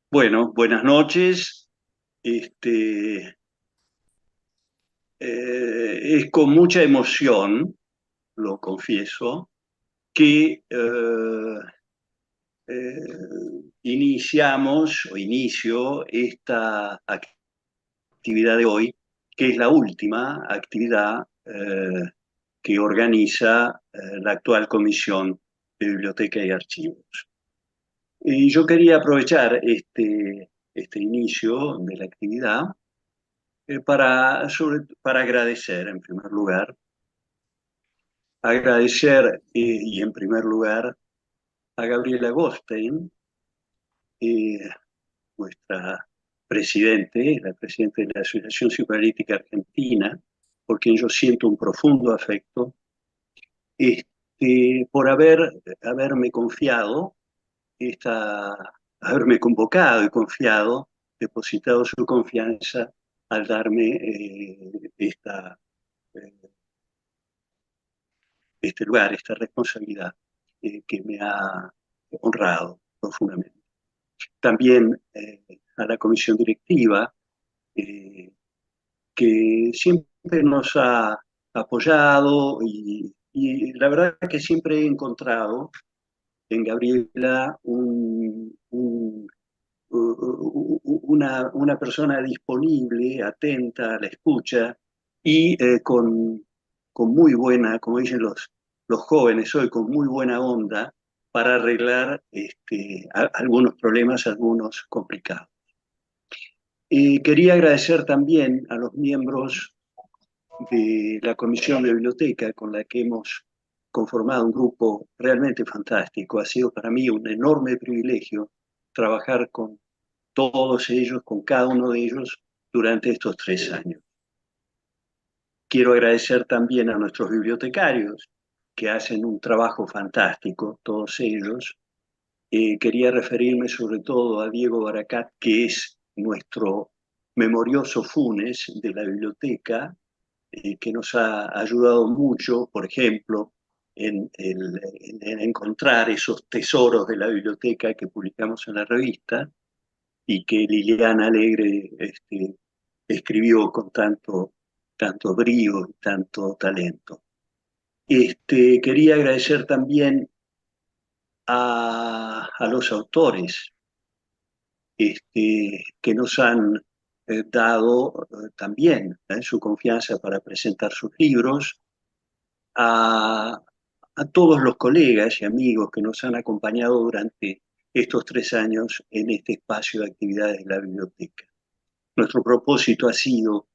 Bueno, buenas noches. Es con mucha emoción, lo confieso, que iniciamos o inicio esta actividad de hoy, que es la última actividad que organiza la actual Comisión de Biblioteca y Archivos. Y yo quería aprovechar este inicio de la actividad para agradecer, en primer lugar, y en primer lugar a Gabriela Gostein, eh, nuestra la presidenta de la Asociación Psicoanalítica Argentina, por quien yo siento un profundo afecto, por haberme confiado, esta, haberme convocado y confiado, depositado su confianza al darme eh, este lugar, esta responsabilidad que me ha honrado profundamente. También a la comisión directiva, eh, que siempre nos ha apoyado y la verdad que siempre he encontrado en Gabriela una persona disponible, atenta a la escucha y con muy buena, como dicen los jóvenes hoy, con muy buena onda para arreglar algunos problemas, algunos complicados. Quería agradecer también a los miembros de la Comisión de Biblioteca con la que hemos conformado un grupo realmente fantástico. Ha sido para mí un enorme privilegio trabajar con todos ellos, con cada uno de ellos, durante estos 3 años. Quiero agradecer también a nuestros bibliotecarios, que hacen un trabajo fantástico, todos ellos. Quería referirme sobre todo a Diego Baracat, que es nuestro memorioso Funes de la biblioteca, que nos ha ayudado mucho, por ejemplo, en encontrar esos tesoros de la biblioteca que publicamos en la revista y que Liliana Alegre escribió con tanto brío y tanto talento. Quería agradecer también a los autores que nos han dado también su confianza para presentar sus libros, a, a todos los colegas y amigos que nos han acompañado durante estos 3 años en este espacio de actividades de la biblioteca. Nuestro propósito ha sido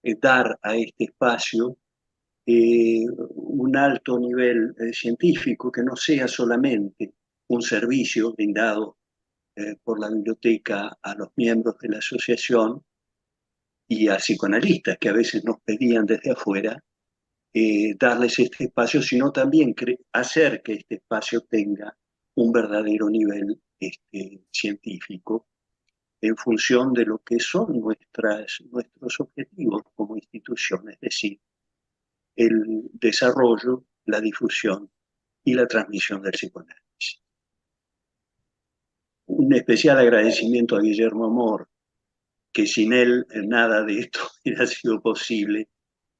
dar a este espacio un alto nivel científico que no sea solamente un servicio brindado por la biblioteca a los miembros de la asociación y a psicoanalistas que a veces nos pedían desde afuera darles este espacio, sino también hacer que este espacio tenga un verdadero nivel científico en función de lo que son nuestros objetivos como institución, es decir, el desarrollo, la difusión y la transmisión del psicoanálisis. Un especial agradecimiento a Guillermo Amor, que sin él nada de esto hubiera sido posible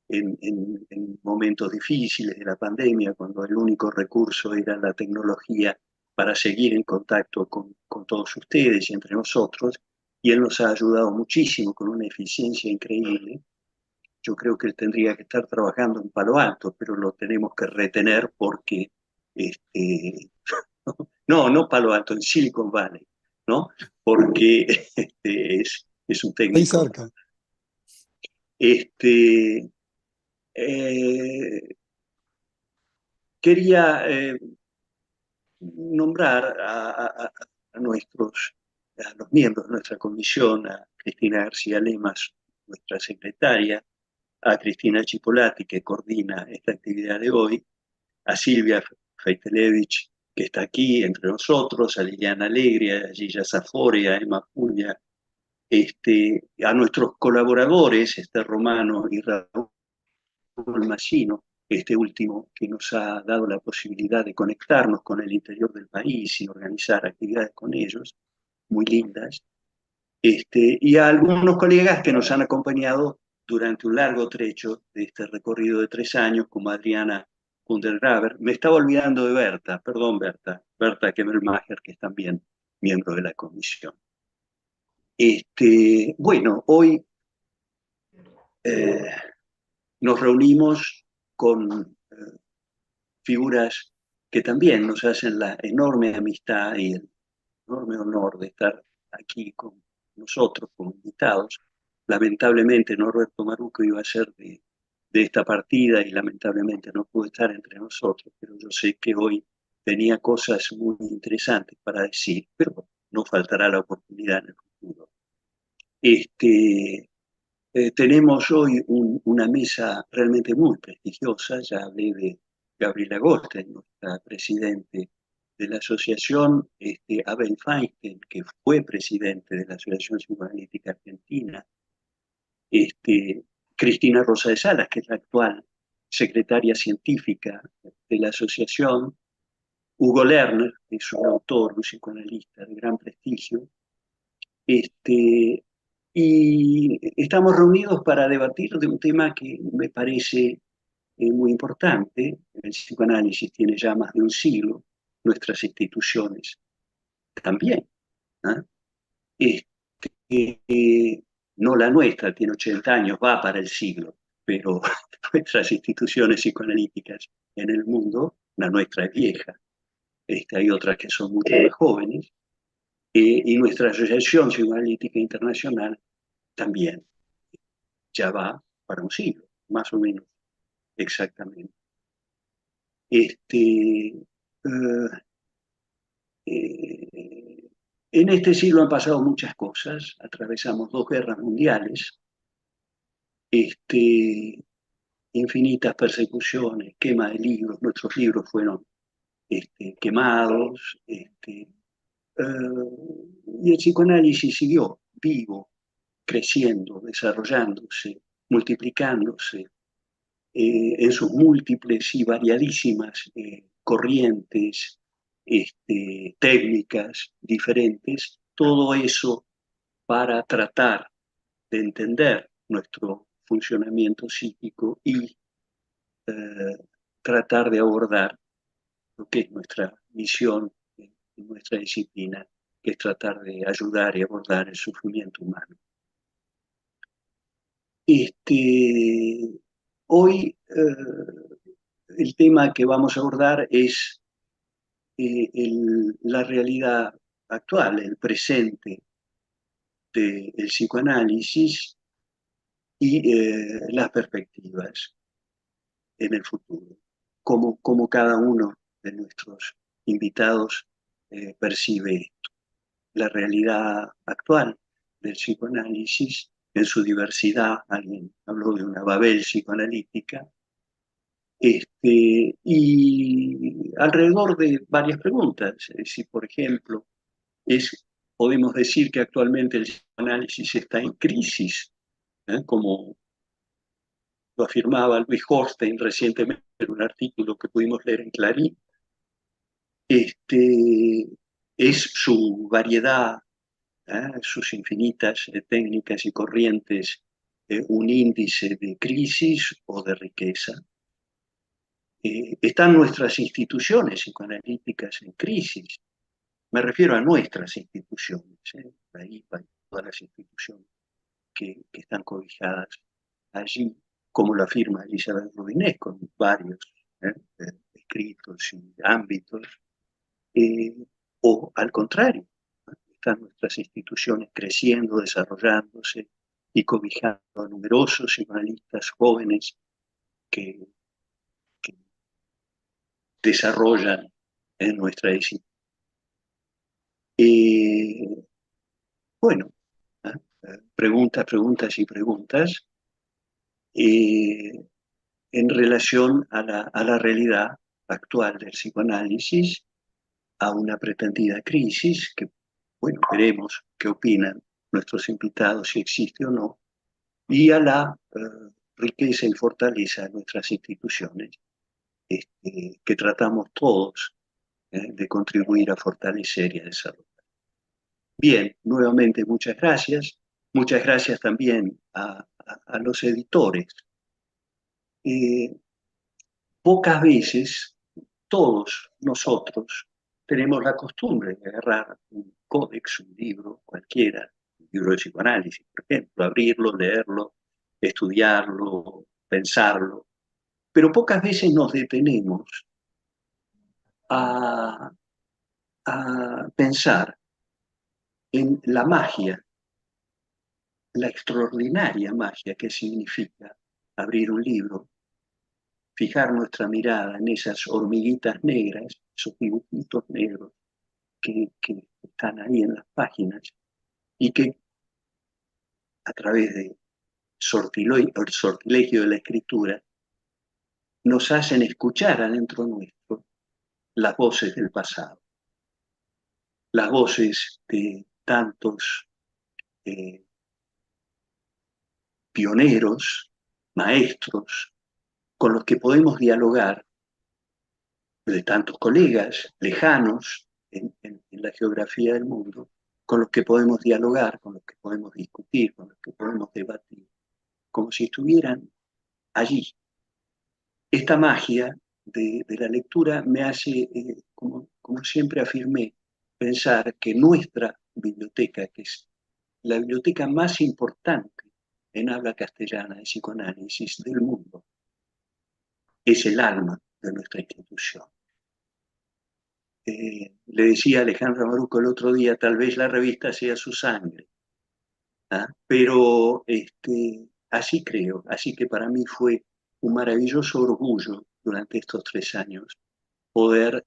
en momentos difíciles de la pandemia, cuando el único recurso era la tecnología para seguir en contacto con todos ustedes y entre nosotros, y él nos ha ayudado muchísimo con una eficiencia increíble. Yo creo que él tendría que estar trabajando en Palo Alto, pero lo tenemos que retener porque, no Palo Alto, en Silicon Valley, ¿no? Porque es un Ahí técnico. cerca. Este, eh, Quería nombrar a los miembros de nuestra comisión, a Cristina García Lemas, nuestra secretaria, a Cristina Chipolati, que coordina esta actividad de hoy, a Silvia Feitelevich, que está aquí entre nosotros, a Liliana Alegre, a Gilla Zafore, a Emma Puglia, a nuestros colaboradores, Esther Romano y Raúl Machino, este último que nos ha dado la posibilidad de conectarnos con el interior del país y organizar actividades con ellos, muy lindas, y a algunos colegas que nos han acompañado durante un largo trecho de este recorrido de 3 años, como Adriana Kundelgraber. Me estaba olvidando de Berta, perdón Berta Kemmelmacher, que es también miembro de la comisión. Bueno, hoy eh, nos reunimos con figuras que también nos hacen la enorme amistad y el enorme honor de estar aquí con nosotros como invitados. Lamentablemente Norberto Maruco iba a ser de esta partida y lamentablemente no pudo estar entre nosotros, pero yo sé que hoy tenía cosas muy interesantes para decir, pero no faltará la oportunidad en el futuro. Tenemos hoy una mesa realmente muy prestigiosa. Ya hablé de Gabriela Goldstein, nuestra presidente de la asociación, Abel Feinstein, que fue presidente de la Asociación Psicoanalítica Argentina, este, Cristina Rosa de Salas, que es la actual secretaria científica de la asociación, Hugo Lerner, que es un autor, un psicoanalista de gran prestigio, y estamos reunidos para debatir de un tema que me parece muy importante. El psicoanálisis tiene ya más de un siglo, nuestras instituciones también. ¿Ah? No la nuestra, tiene 80 años, va para el siglo, pero nuestras instituciones psicoanalíticas en el mundo, la nuestra es vieja, hay otras que son mucho más jóvenes, y nuestra Asociación Psicoanalítica Internacional también ya va para un siglo, más o menos, exactamente. Eh, eh, en este siglo han pasado muchas cosas, atravesamos 2 guerras mundiales, este, infinitas persecuciones, quema de libros, nuestros libros fueron quemados, y el psicoanálisis siguió vivo, creciendo, desarrollándose, multiplicándose, en sus múltiples y variadísimas corrientes, técnicas diferentes, todo eso para tratar de entender nuestro funcionamiento psíquico y eh, tratar de abordar lo que es nuestra misión en nuestra disciplina, que es tratar de ayudar y abordar el sufrimiento humano. Hoy el tema que vamos a abordar es la realidad actual, el presente del psicoanálisis y las perspectivas en el futuro, como cada uno de nuestros invitados percibe esto. La realidad actual del psicoanálisis en su diversidad, alguien habló de una Babel psicoanalítica, y alrededor de varias preguntas. Es decir, por ejemplo, podemos decir que actualmente el psicoanálisis está en crisis, como lo afirmaba Luis Horstein recientemente en un artículo que pudimos leer en Clarín. Es su variedad, sus infinitas técnicas y corrientes, un índice de crisis o de riqueza. Están nuestras instituciones psicoanalíticas en crisis. Me refiero a nuestras instituciones, la IPA y todas las instituciones que están cobijadas allí, como lo afirma Elizabeth Rubinés, con varios ¿eh? Escritos y ámbitos, eh, o al contrario, están nuestras instituciones creciendo, desarrollándose y cobijando a numerosos psicoanalistas jóvenes que, que desarrollan en nuestra disciplina. Bueno, ¿eh? Preguntas y preguntas eh, en relación a la realidad actual del psicoanálisis, a una pretendida crisis, que, bueno, veremos qué opinan nuestros invitados, si existe o no, y a la riqueza y fortaleza de nuestras instituciones, que tratamos todos de contribuir a fortalecer y a desarrollar. Bien, nuevamente muchas gracias. Muchas gracias también a los editores. Eh, Pocas veces todos nosotros tenemos la costumbre de agarrar un códex, un libro cualquiera, un libro de psicoanálisis, por ejemplo, abrirlo, leerlo, estudiarlo, pensarlo, pero pocas veces nos detenemos a, a pensar en la magia, la extraordinaria magia que significa abrir un libro, fijar nuestra mirada en esas hormiguitas negras, esos dibujitos negros que están ahí en las páginas y que a través de el sortilegio de la escritura nos hacen escuchar adentro nuestro las voces del pasado, las voces de tantos eh, pioneros, maestros, con los que podemos dialogar, de tantos colegas lejanos en la geografía del mundo, con los que podemos dialogar, con los que podemos discutir, con los que podemos debatir, como si estuvieran allí. Esta magia de la lectura me hace, como siempre afirmé, pensar que nuestra biblioteca, que es la biblioteca más importante en habla castellana de psicoanálisis del mundo, es el alma de nuestra institución. Le decía a Alejandra Maruco el otro día, tal vez la revista sea su sangre, ¿ah? Pero así creo, así que para mí fue un maravilloso orgullo durante estos 3 años poder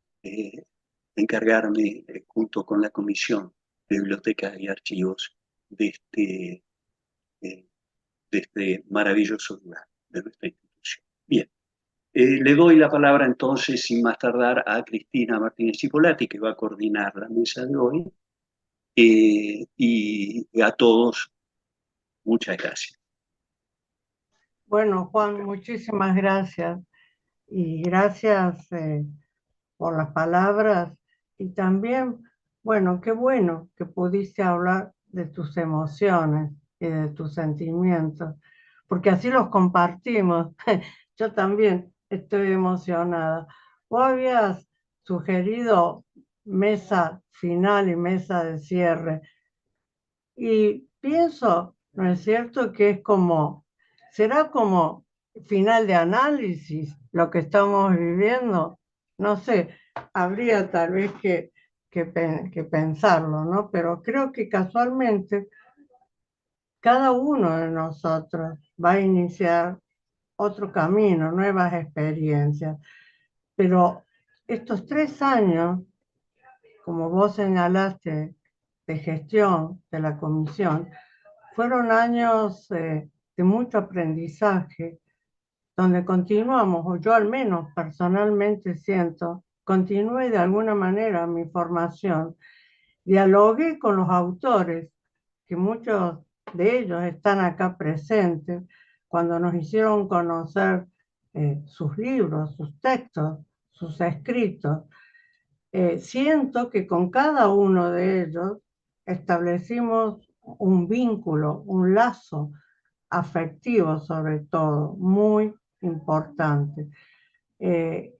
encargarme, junto con la Comisión de Bibliotecas y Archivos, de eh, de este maravilloso lugar de nuestra institución. Bien, le doy la palabra entonces, sin más tardar, a Cristina Martínez Cipolati, que va a coordinar la mesa de hoy, y a todos, muchas gracias. Bueno, Juan, muchísimas gracias y gracias por las palabras y también, bueno, qué bueno que pudiste hablar de tus emociones y de tus sentimientos, porque así los compartimos. Yo también estoy emocionada. Vos habías sugerido mesa final y mesa de cierre y pienso, ¿no es cierto?, que es como, será como final de análisis lo que estamos viviendo. No sé, habría tal vez que pensarlo, ¿no? Pero creo que casualmente cada uno de nosotros va a iniciar otro camino, nuevas experiencias. Pero estos 3 años, como vos señalaste, de gestión de la comisión, fueron años de mucho aprendizaje, donde continuamos, o yo al menos personalmente siento, continué de alguna manera mi formación. Dialogué con los autores, que muchos de ellos están acá presentes, cuando nos hicieron conocer sus libros, sus textos, sus escritos. Siento que con cada uno de ellos establecimos un vínculo, un lazo afectivo sobre todo, muy importante. Es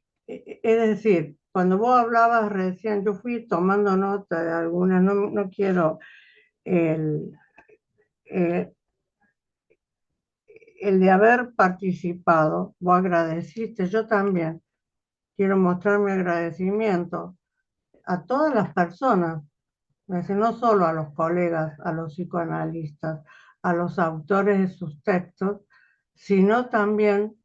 decir, cuando vos hablabas recién, yo fui tomando nota de algunas, no quiero el, eh, el de haber participado, vos agradeciste, yo también quiero mostrar mi agradecimiento a todas las personas, es decir, no solo a los colegas, a los psicoanalistas, a los autores de sus textos, sino también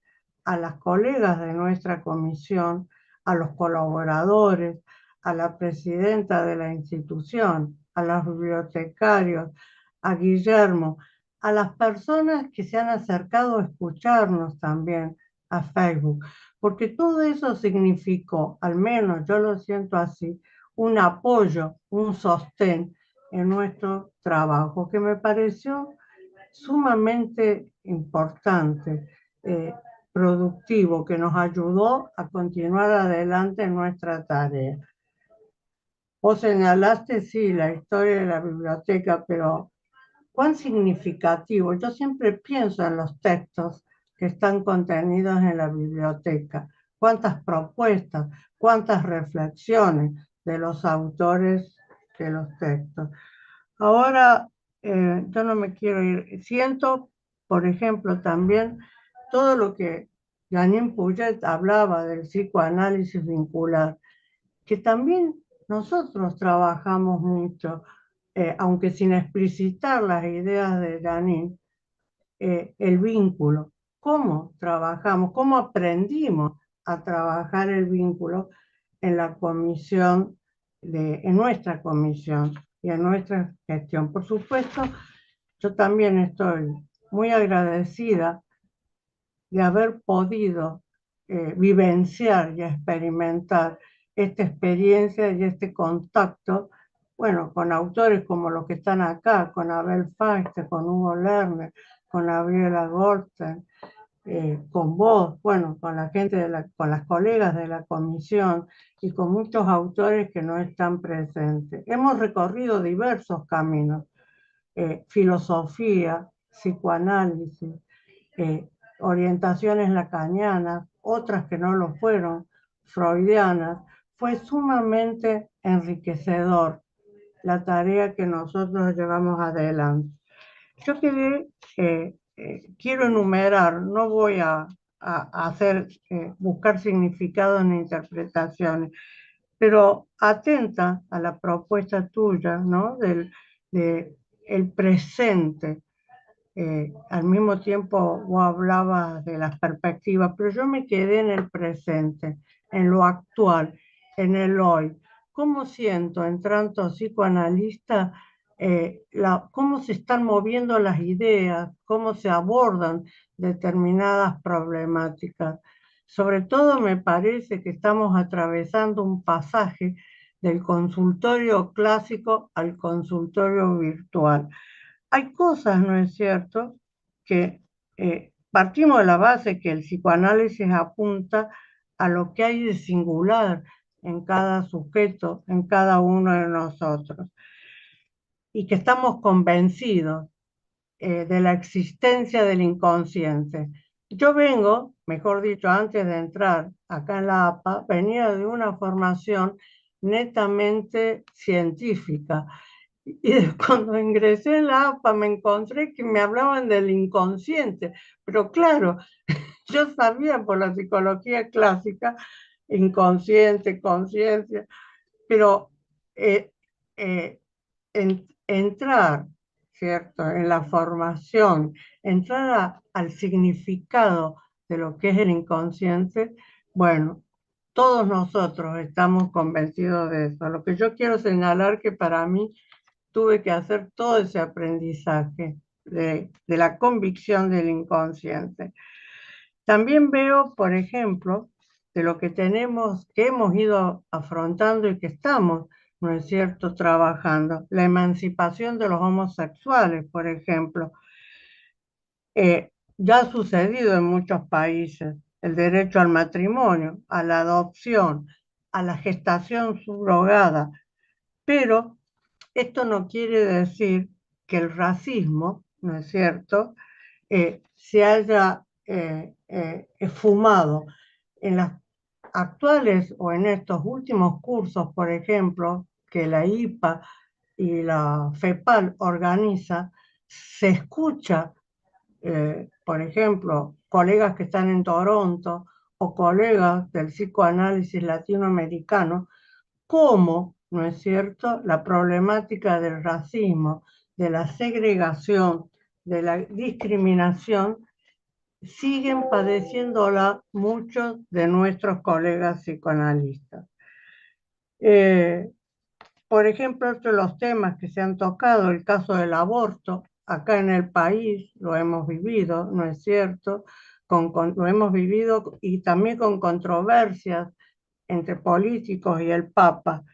a las colegas de nuestra comisión, a los colaboradores, a la presidenta de la institución, a los bibliotecarios, a Guillermo, a las personas que se han acercado a escucharnos también a Facebook, porque todo eso significó, al menos yo lo siento así, un apoyo, un sostén en nuestro trabajo, que me pareció sumamente importante, productivo, que nos ayudó a continuar adelante en nuestra tarea. Vos señalaste, sí, la historia de la biblioteca, pero cuán significativo. Yo siempre pienso en los textos que están contenidos en la biblioteca, cuántas propuestas, cuántas reflexiones de los autores de los textos. Ahora, yo no me quiero ir. Siento, por ejemplo, también todo lo que Janine Puyet hablaba del psicoanálisis vincular, que también nosotros trabajamos mucho, aunque sin explicitar las ideas de Janine, el vínculo. ¿Cómo trabajamos? ¿Cómo aprendimos a trabajar el vínculo en la comisión, en nuestra comisión y en nuestra gestión? Por supuesto, yo también estoy muy agradecida de haber podido vivenciar y experimentar esta experiencia y este contacto, bueno, con autores como los que están acá, con Abel Feiste, con Hugo Lerner, con Gabriela Goldstein, con vos, bueno, con la gente, con las colegas de la comisión y con muchos autores que no están presentes. Hemos recorrido diversos caminos, filosofía, psicoanálisis, eh, orientaciones lacanianas, otras que no lo fueron, freudianas. Fue sumamente enriquecedor la tarea que nosotros llevamos adelante. Yo quiero enumerar, no voy a hacer, buscar significados ni interpretaciones, pero atenta a la propuesta tuya, ¿no? De el presente. Al mismo tiempo vos hablabas de las perspectivas, pero yo me quedé en el presente, en lo actual, en el hoy. ¿Cómo siento en tanto psicoanalista cómo se están moviendo las ideas, cómo se abordan determinadas problemáticas? Sobre todo me parece que estamos atravesando un pasaje del consultorio clásico al consultorio virtual. Hay cosas, ¿no es cierto?, que partimos de la base que el psicoanálisis apunta a lo que hay de singular en cada sujeto, en cada uno de nosotros, y que estamos convencidos de la existencia del inconsciente. Yo vengo, mejor dicho, antes de entrar acá en la APA, venía de una formación netamente científica. Y cuando ingresé en la APA me encontré que me hablaban del inconsciente, pero claro, yo sabía por la psicología clásica, inconsciente, conciencia, pero eh, eh, entrar, ¿cierto?, en la formación, entrar al significado de lo que es el inconsciente, bueno, todos nosotros estamos convencidos de eso. Lo que yo quiero señalar que para mí tuve que hacer todo ese aprendizaje de la convicción del inconsciente. También veo, por ejemplo, de lo que tenemos, que hemos ido afrontando y que estamos, ¿no es cierto?, trabajando, la emancipación de los homosexuales, por ejemplo. Ya ha sucedido en muchos países, el derecho al matrimonio, a la adopción, a la gestación subrogada, pero esto no quiere decir que el racismo, ¿no es cierto?, se haya esfumado. En las actuales o en estos últimos cursos, por ejemplo, que la IPA y la FEPAL organiza, se escucha, por ejemplo, colegas que están en Toronto o colegas del psicoanálisis latinoamericano, cómo, ¿no es cierto?, la problemática del racismo, de la segregación, de la discriminación, siguen padeciéndola muchos de nuestros colegas psicoanalistas. Por ejemplo, otro de los temas que se han tocado, el caso del aborto, acá en el país lo hemos vivido, ¿no es cierto? Lo hemos vivido y también con controversias entre políticos y el Papa.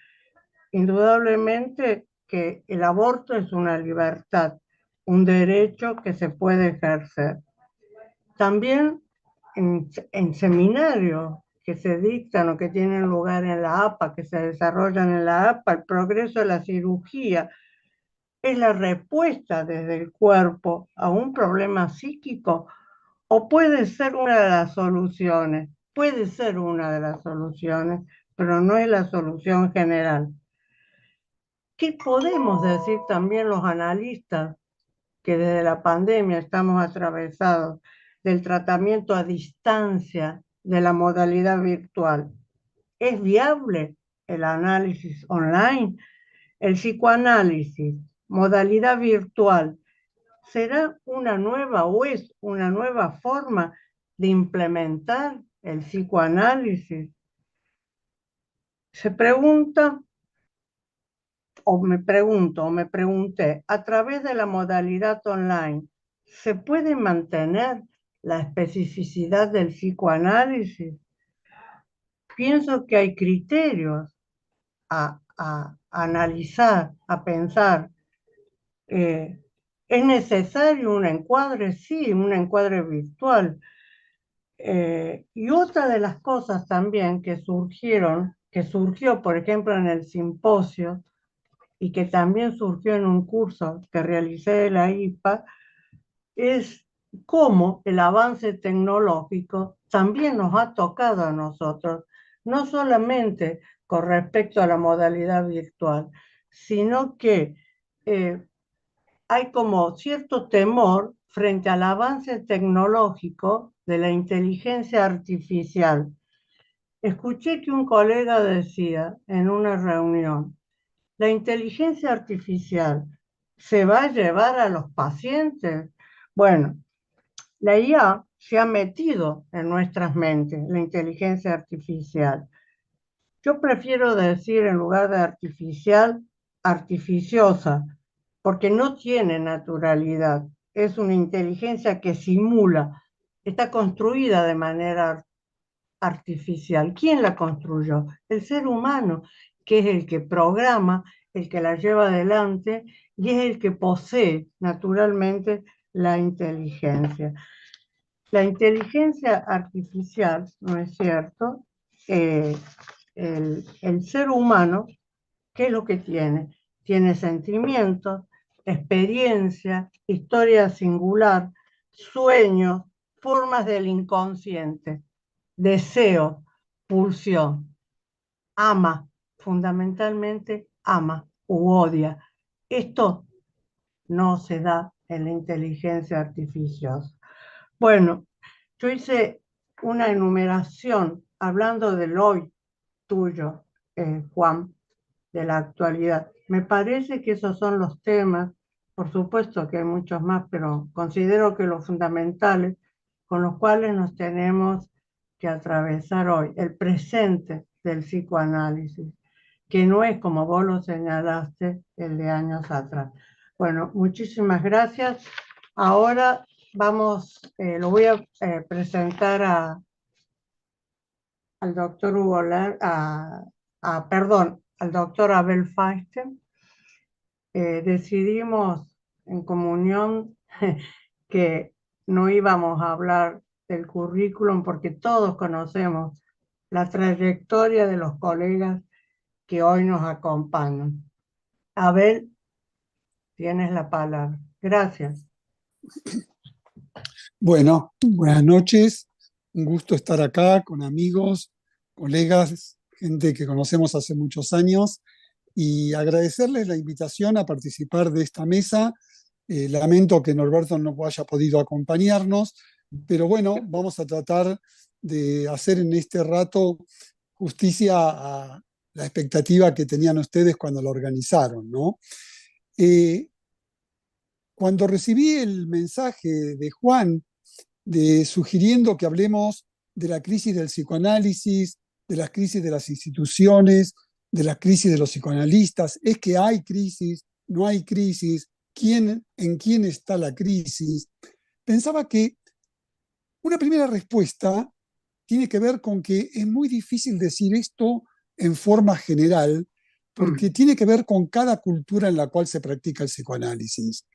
Indudablemente que el aborto es una libertad, un derecho que se puede ejercer. También en seminarios que se dictan o que tienen lugar en la APA, que se desarrollan en la APA, el progreso de la cirugía, es la respuesta desde el cuerpo a un problema psíquico o puede ser una de las soluciones, puede ser una de las soluciones, pero no es la solución general. ¿Qué podemos decir también los analistas que desde la pandemia estamos atravesados del tratamiento a distancia de la modalidad virtual? ¿Es viable el análisis online? El psicoanálisis, modalidad virtual, ¿será una nueva o es una nueva forma de implementar el psicoanálisis? Se pregunta, o me pregunté, a través de la modalidad online, ¿se puede mantener la especificidad del psicoanálisis? Pienso que hay criterios a analizar, a pensar. ¿Es necesario un encuadre? Sí, un encuadre virtual. Y otra de las cosas también que surgió, por ejemplo, en el simposio, y que también surgió en un curso que realicé de la IPA, es cómo el avance tecnológico también nos ha tocado a nosotros, no solamente con respecto a la modalidad virtual, sino que hay como cierto temor frente al avance tecnológico de la inteligencia artificial. Escuché que un colega decía en una reunión, ¿la inteligencia artificial se va a llevar a los pacientes? Bueno, la IA se ha metido en nuestras mentes, la inteligencia artificial. Yo prefiero decir en lugar de artificial, artificiosa, porque no tiene naturalidad. Es una inteligencia que simula, está construida de manera artificial. ¿Quién la construyó? El ser humano, que es el que programa, el que la lleva adelante y es el que posee naturalmente la inteligencia. La inteligencia artificial, ¿no es cierto? Eh, el ser humano, ¿qué es lo que tiene? Tiene sentimientos, experiencia, historia singular, sueños, formas del inconsciente, deseo, pulsión, ama, fundamentalmente ama u odia. Esto no se da en la inteligencia artificial. Bueno, yo hice una enumeración hablando del hoy tuyo, Juan, de la actualidad. Me parece que esos son los temas, por supuesto que hay muchos más, pero considero que los fundamentales con los cuales nos tenemos que atravesar hoy, el presente del psicoanálisis, que no es, como vos lo señalaste, el de años atrás. Bueno, muchísimas gracias. Ahora lo voy a presentar al doctor Hugo perdón, al doctor Abel Feinstein. Decidimos en comunión que no íbamos a hablar del currículum porque todos conocemos la trayectoria de los colegas que hoy nos acompañan. Abel, tienes la palabra. Gracias. Bueno, buenas noches. Un gusto estar acá con amigos, colegas, gente que conocemos hace muchos años y agradecerles la invitación a participar de esta mesa. Lamento que Norberto no haya podido acompañarnos, pero bueno, vamos a tratar de hacer en este rato justicia a la expectativa que tenían ustedes cuando lo organizaron, ¿no? Cuando recibí el mensaje de Juan sugiriendo que hablemos de la crisis del psicoanálisis, de las crisis de las instituciones, de la crisis de los psicoanalistas, es que hay crisis, no hay crisis, en quién está la crisis. Pensaba que una primera respuesta tiene que ver con que es muy difícil decir esto en forma general, porque tiene que ver con cada cultura en la cual se practica el psicoanálisis.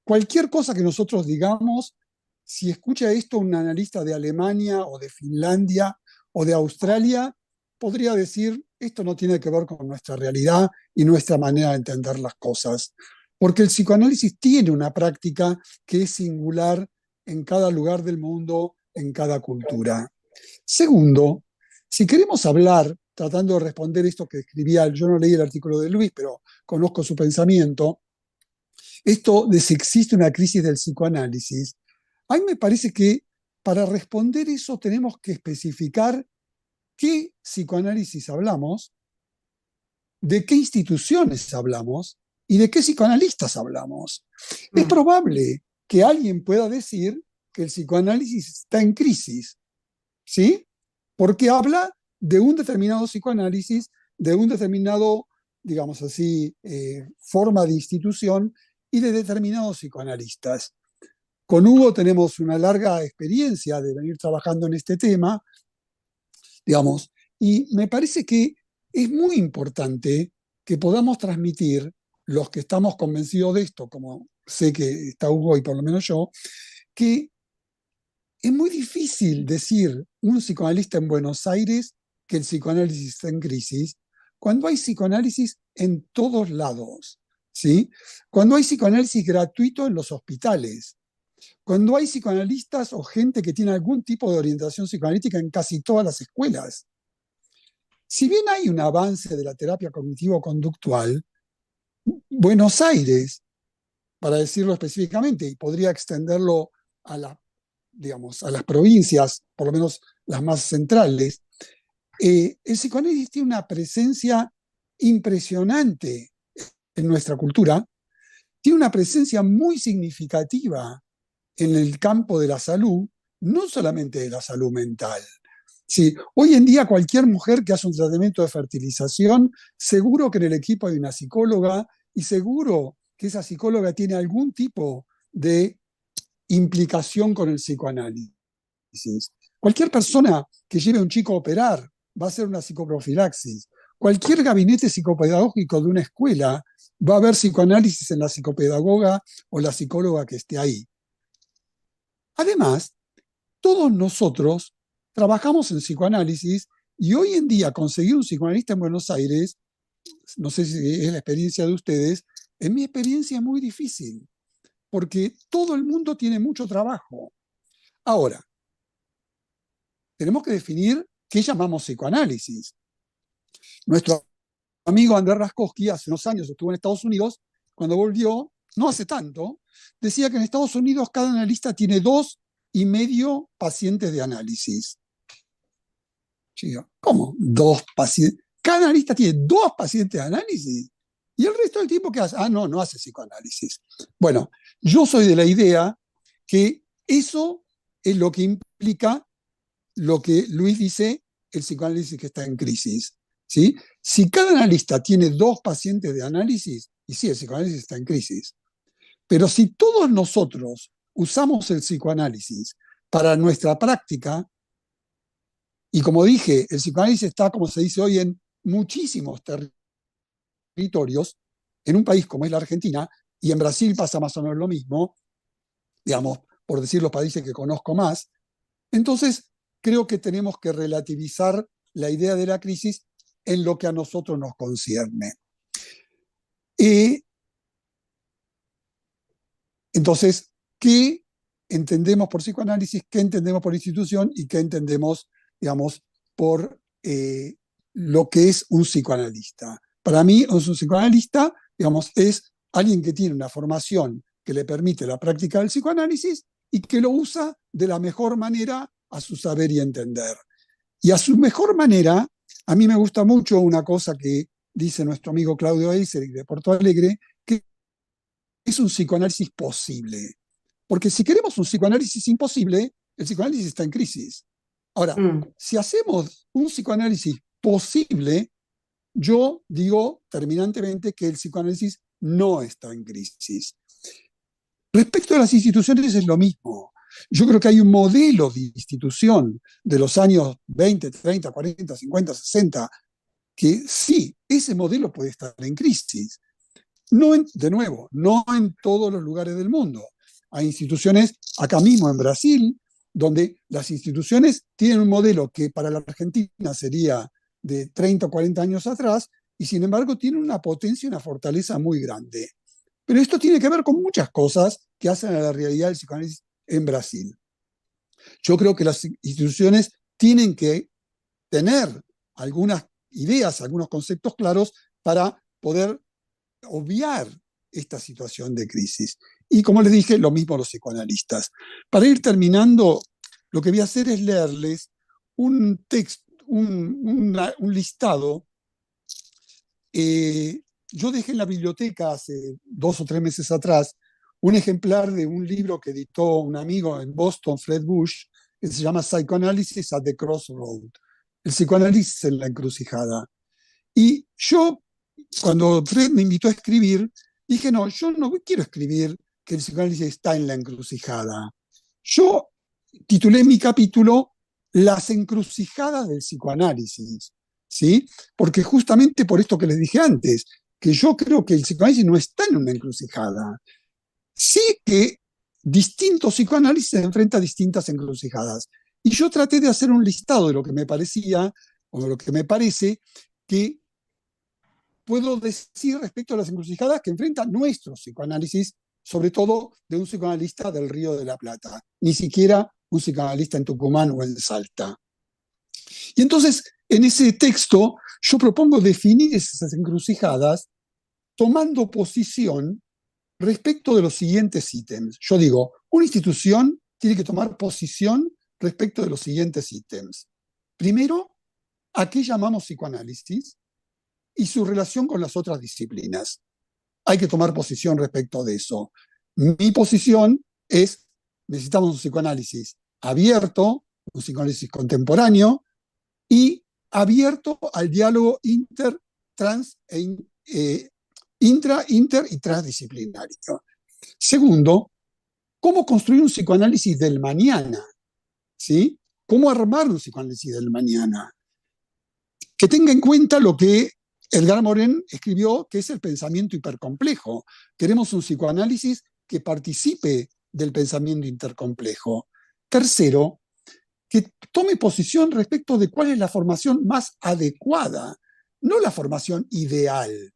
Cualquier cosa que nosotros digamos, si escucha esto un analista de Alemania o de Finlandia o de Australia, podría decir, esto no tiene que ver con nuestra realidad y nuestra manera de entender las cosas. Porque el psicoanálisis tiene una práctica que es singular en cada lugar del mundo, en cada cultura. Segundo, si queremos hablar, tratando de responder esto que escribía, yo no leí el artículo de Luis, pero conozco su pensamiento, esto de si existe una crisis del psicoanálisis, a mí me parece que para responder eso tenemos que especificar qué psicoanálisis hablamos, de qué instituciones hablamos y de qué psicoanalistas hablamos. Es probable que alguien pueda decir que el psicoanálisis está en crisis, ¿sí? Porque habla de un determinado psicoanálisis, de un determinado, digamos así, forma de institución y de determinados psicoanalistas. Con Hugo tenemos una larga experiencia de venir trabajando en este tema, digamos, y me parece que es muy importante que podamos transmitir, los que estamos convencidos de esto, como sé que está Hugo y por lo menos yo, que es muy difícil decir un psicoanalista en Buenos Aires que el psicoanálisis está en crisis, cuando hay psicoanálisis en todos lados, ¿sí? Cuando hay psicoanálisis gratuito en los hospitales, cuando hay psicoanalistas o gente que tiene algún tipo de orientación psicoanalítica en casi todas las escuelas. Si bien hay un avance de la terapia cognitivo-conductual, Buenos Aires, para decirlo específicamente, y podría extenderlo a digamos, a las provincias, por lo menos las más centrales, el psicoanálisis tiene una presencia impresionante en nuestra cultura, tiene una presencia muy significativa en el campo de la salud, no solamente de la salud mental. Sí, hoy en día cualquier mujer que hace un tratamiento de fertilización, seguro que en el equipo hay una psicóloga y seguro que esa psicóloga tiene algún tipo de implicación con el psicoanálisis. Cualquier persona que lleve a un chico a operar va a hacer una psicoprofilaxis. Cualquier gabinete psicopedagógico de una escuela va a haber psicoanálisis en la psicopedagoga o la psicóloga que esté ahí. Además, todos nosotros trabajamos en psicoanálisis y hoy en día conseguir un psicoanalista en Buenos Aires, no sé si es la experiencia de ustedes, en mi experiencia es muy difícil, porque todo el mundo tiene mucho trabajo. Ahora, tenemos que definir qué llamamos psicoanálisis. Nuestro amigo Andrés Raskowski hace unos años estuvo en Estados Unidos, cuando volvió, no hace tanto, decía que en Estados Unidos cada analista tiene 2,5 pacientes de análisis. ¿Cómo? 2 pacientes. Cada analista tiene 2 pacientes de análisis. ¿Y el resto del tiempo qué hace? Ah, no hace psicoanálisis. Bueno, yo soy de la idea que eso es lo que implica lo que Luis dice, el psicoanálisis que está en crisis. ¿Sí? Si cada analista tiene 2 pacientes de análisis, y sí, el psicoanálisis está en crisis. Pero si todos nosotros usamos el psicoanálisis para nuestra práctica, y como dije, el psicoanálisis está, como se dice hoy, en muchísimos territorios, en un país como es la Argentina, y en Brasil pasa más o menos lo mismo, digamos, por decir los países que conozco más, entonces creo que tenemos que relativizar la idea de la crisis en lo que a nosotros nos concierne. Entonces, ¿qué entendemos por psicoanálisis? ¿Qué entendemos por institución? ¿Y qué entendemos, digamos, por lo que es un psicoanalista? Para mí, un psicoanalista, digamos, es alguien que tiene una formación que le permite la práctica del psicoanálisis y que lo usa de la mejor manera a su saber y entender. Y a su mejor manera, a mí me gusta mucho una cosa que dice nuestro amigo Claudio Eiser de Porto Alegre, que es un psicoanálisis posible. Porque si queremos un psicoanálisis imposible, el psicoanálisis está en crisis. Ahora, si hacemos un psicoanálisis posible, yo digo terminantemente que el psicoanálisis no está en crisis. Respecto a las instituciones es lo mismo. Yo creo que hay un modelo de institución de los años 20, 30, 40, 50, 60, que sí, ese modelo puede estar en crisis. De nuevo, no en todos los lugares del mundo. Hay instituciones acá mismo en Brasil donde las instituciones tienen un modelo que para la Argentina sería de 30 o 40 años atrás, y sin embargo tienen una potencia y una fortaleza muy grande. Pero esto tiene que ver con muchas cosas que hacen a la realidad del psicoanálisis en Brasil. Yo creo que las instituciones tienen que tener algunas ideas, algunos conceptos claros para poder obviar esta situación de crisis. Y como les dije, lo mismo los psicoanalistas. Para ir terminando, lo que voy a hacer es leerles un texto, un listado. Yo dejé en la biblioteca hace 2 o 3 meses atrás un ejemplar de un libro que editó un amigo en Boston, Fred Bush, que se llama Psychoanalysis at the Crossroad, el psicoanálisis en la encrucijada. Y yo, cuando Fred me invitó a escribir, dije, no, yo no quiero escribir que el psicoanálisis está en la encrucijada. Yo titulé mi capítulo Las encrucijadas del psicoanálisis, ¿sí? Porque justamente por esto que les dije antes, que yo creo que el psicoanálisis no está en una encrucijada. Sí que distintos psicoanálisis se enfrentan a distintas encrucijadas. Y yo traté de hacer un listado de lo que me parecía, o de lo que me parece, que puedo decir respecto a las encrucijadas que enfrenta nuestro psicoanálisis, sobre todo de un psicoanalista del Río de la Plata, ni siquiera un psicoanalista en Tucumán o en Salta. Y entonces, en ese texto, yo propongo definir esas encrucijadas tomando posición respecto de los siguientes ítems. Yo digo, una institución tiene que tomar posición respecto de los siguientes ítems. Primero, ¿a qué llamamos psicoanálisis? Y su relación con las otras disciplinas. Hay que tomar posición respecto de eso. Mi posición es, necesitamos un psicoanálisis abierto, un psicoanálisis contemporáneo y abierto al diálogo inter, y transdisciplinario. Segundo, ¿cómo construir un psicoanálisis del mañana? ¿Sí? ¿Cómo armar un psicoanálisis del mañana? Que tenga en cuenta lo que Edgar Morin escribió, que es el pensamiento hipercomplejo. Queremos un psicoanálisis que participe del pensamiento intercomplejo. Tercero, que tome posición respecto de cuál es la formación más adecuada, no la formación ideal,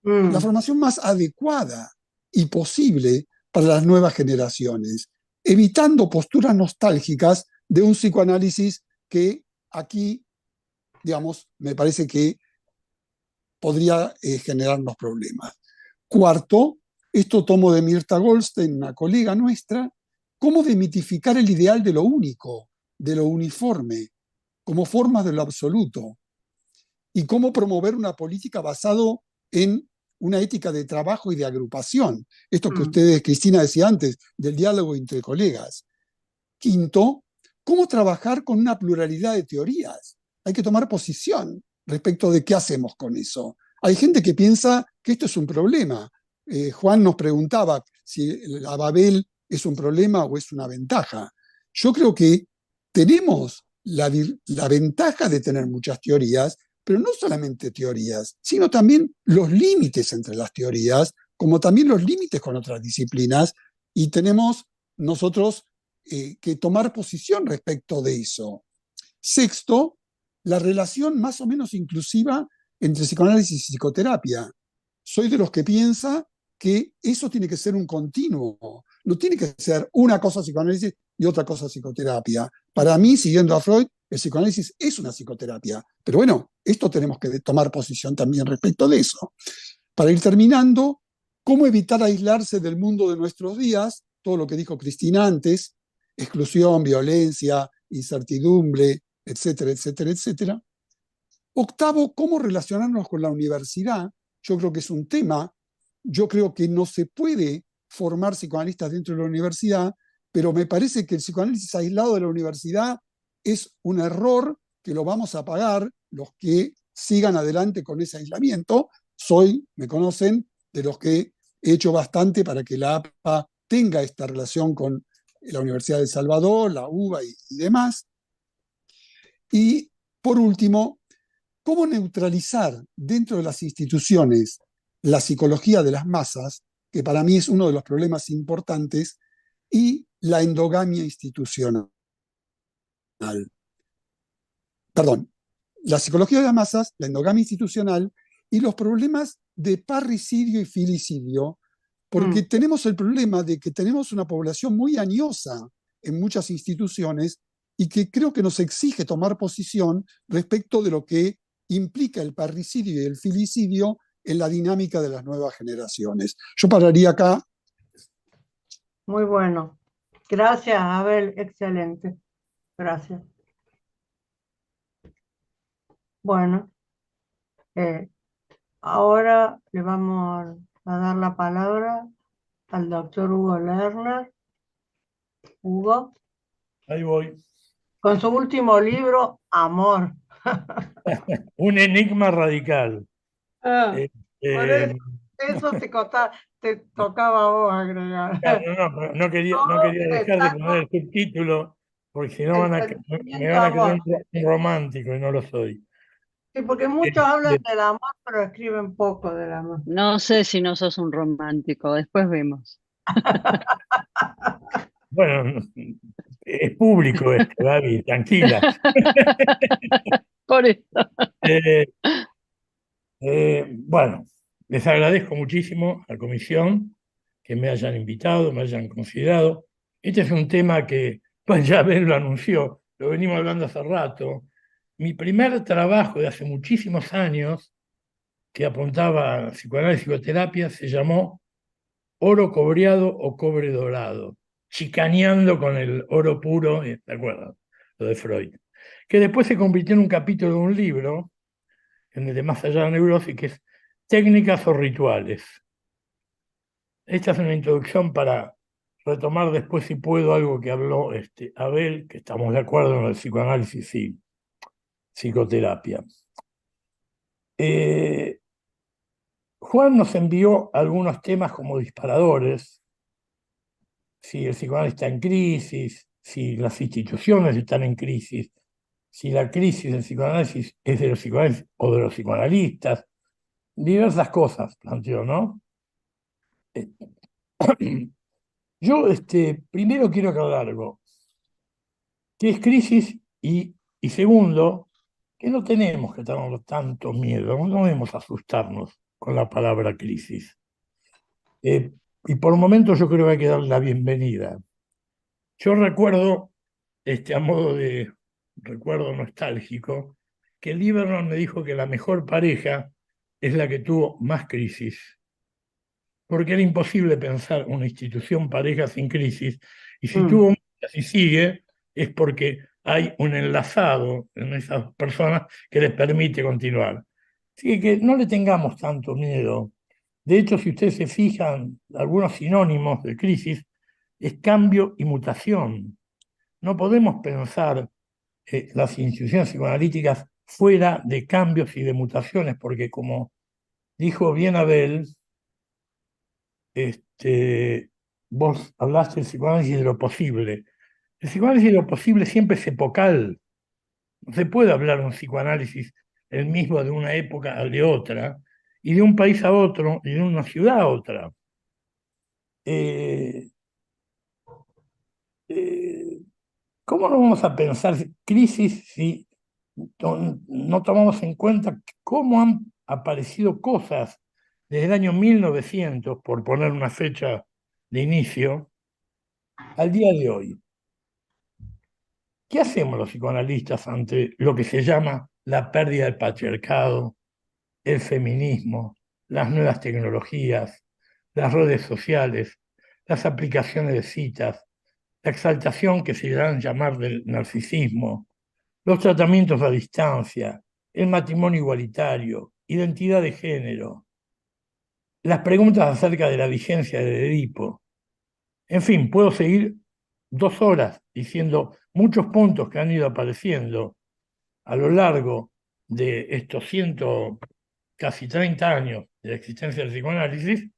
la formación más adecuada y posible para las nuevas generaciones, evitando posturas nostálgicas de un psicoanálisis que aquí, digamos, me parece que podría generarnos problemas. Cuarto, esto tomo de Mirta Goldstein, una colega nuestra, cómo demitificar el ideal de lo único, de lo uniforme, como formas de lo absoluto, y cómo promover una política basado en una ética de trabajo y de agrupación. Esto que ustedes, Cristina, decía antes, del diálogo entre colegas. Quinto, cómo trabajar con una pluralidad de teorías. Hay que tomar posición respecto de qué hacemos con eso. Hay gente que piensa que esto es un problema. Juan nos preguntaba si la Babel es un problema o es una ventaja. Yo creo que tenemos la ventaja de tener muchas teorías, pero no solamente teorías, sino también los límites entre las teorías, como también los límites con otras disciplinas, y tenemos nosotros que tomar posición respecto de eso. Sexto, la relación más o menos inclusiva entre psicoanálisis y psicoterapia. Soy de los que piensa que eso tiene que ser un continuo, no tiene que ser una cosa psicoanálisis y otra cosa psicoterapia. Para mí, siguiendo a Freud, el psicoanálisis es una psicoterapia. Pero bueno, esto tenemos que tomar posición también respecto de eso. Para ir terminando, ¿cómo evitar aislarse del mundo de nuestros días? Todo lo que dijo Cristina antes, exclusión, violencia, incertidumbre, etcétera, etcétera, etcétera. Octavo, ¿cómo relacionarnos con la universidad? Yo creo que es un tema. Yo creo que no se puede formar psicoanalistas dentro de la universidad, pero me parece que el psicoanálisis aislado de la universidad es un error que lo vamos a pagar los que sigan adelante con ese aislamiento. Me conocen, de los que he hecho bastante para que la APA tenga esta relación con la Universidad de El Salvador, la UBA y demás. Y por último, ¿cómo neutralizar dentro de las instituciones la psicología de las masas, que para mí es uno de los problemas importantes, y la endogamia institucional? Perdón, la psicología de las masas, la endogamia institucional y los problemas de parricidio y filicidio, porque tenemos el problema de que tenemos una población muy añosa en muchas instituciones y que creo que nos exige tomar posición respecto de lo que implica el parricidio y el filicidio en la dinámica de las nuevas generaciones. Yo pararía acá. Muy bueno. Gracias, Abel. Excelente. Gracias. Bueno, ahora le vamos a dar la palabra al doctor Hugo Lerner. Hugo, Ahí voy. con su último libro, Amor. Un enigma radical. Ah, Eh, por eh, eso te tocaba a vos agregar. no quería Te dejar de saco poner el subtítulo, porque si no el me sentimiento van a creer amor. un romántico y no lo soy. Sí, porque muchos hablan del amor, pero escriben poco del amor. No sé si no sos un romántico, después vemos. Bueno, es público esto, Gaby, tranquila. Por eso. Eh, bueno, les agradezco muchísimo a la comisión que me hayan invitado, me hayan considerado. Este es un tema que, pues ya Ben lo anunció, lo venimos hablando hace rato. Mi primer trabajo de hace muchísimos años, que apuntaba a psicoanálisis y psicoterapia, se llamó Oro Cobreado o Cobre Dorado, chicaneando con el oro puro, ¿te acuerdas? Lo de Freud. Que después se convirtió en un capítulo de un libro, en el de Más allá de la neurosis, que es Técnicas o Rituales. Esta es una introducción para retomar después, si puedo, algo que habló Abel, que estamos de acuerdo en el psicoanálisis y psicoterapia. Juan nos envió algunos temas como disparadores, si el psicoanálisis está en crisis, si las instituciones están en crisis, si la crisis del psicoanálisis es de los psicoanálisis o de los psicoanalistas, diversas cosas planteó, ¿no? Yo primero quiero aclarar algo, que es crisis y segundo, que no tenemos que tener tanto miedo, no debemos asustarnos con la palabra crisis. Y por un momento yo creo que hay que darle la bienvenida. Yo recuerdo, a modo de recuerdo nostálgico, que Lieberman me dijo que la mejor pareja es la que tuvo más crisis, porque era imposible pensar una institución pareja sin crisis, y si tuvo muchas y sigue, es porque hay un enlazado en esas personas que les permite continuar. Así que no le tengamos tanto miedo. De hecho, si ustedes se fijan, algunos sinónimos de crisis es cambio y mutación. No podemos pensar las instituciones psicoanalíticas fuera de cambios y de mutaciones, porque como dijo bien Abel, vos hablaste del psicoanálisis de lo posible. El psicoanálisis de lo posible siempre es epocal. No se puede hablar de un psicoanálisis el mismo de una época al de otra, y de un país a otro, y de una ciudad a otra. Eh, eh, ¿Cómo no vamos a pensar crisis si no tomamos en cuenta cómo han aparecido cosas desde el año 1900, por poner una fecha de inicio, al día de hoy? ¿Qué hacemos los psicoanalistas ante lo que se llama la pérdida del patriarcado, el feminismo, las nuevas tecnologías, las redes sociales, las aplicaciones de citas, la exaltación que se dan a llamar del narcisismo, los tratamientos a distancia, el matrimonio igualitario, identidad de género, las preguntas acerca de la vigencia del Edipo? En fin, puedo seguir 2 horas diciendo muchos puntos que han ido apareciendo a lo largo de estos casi 30 años de la existencia del psicoanálisis,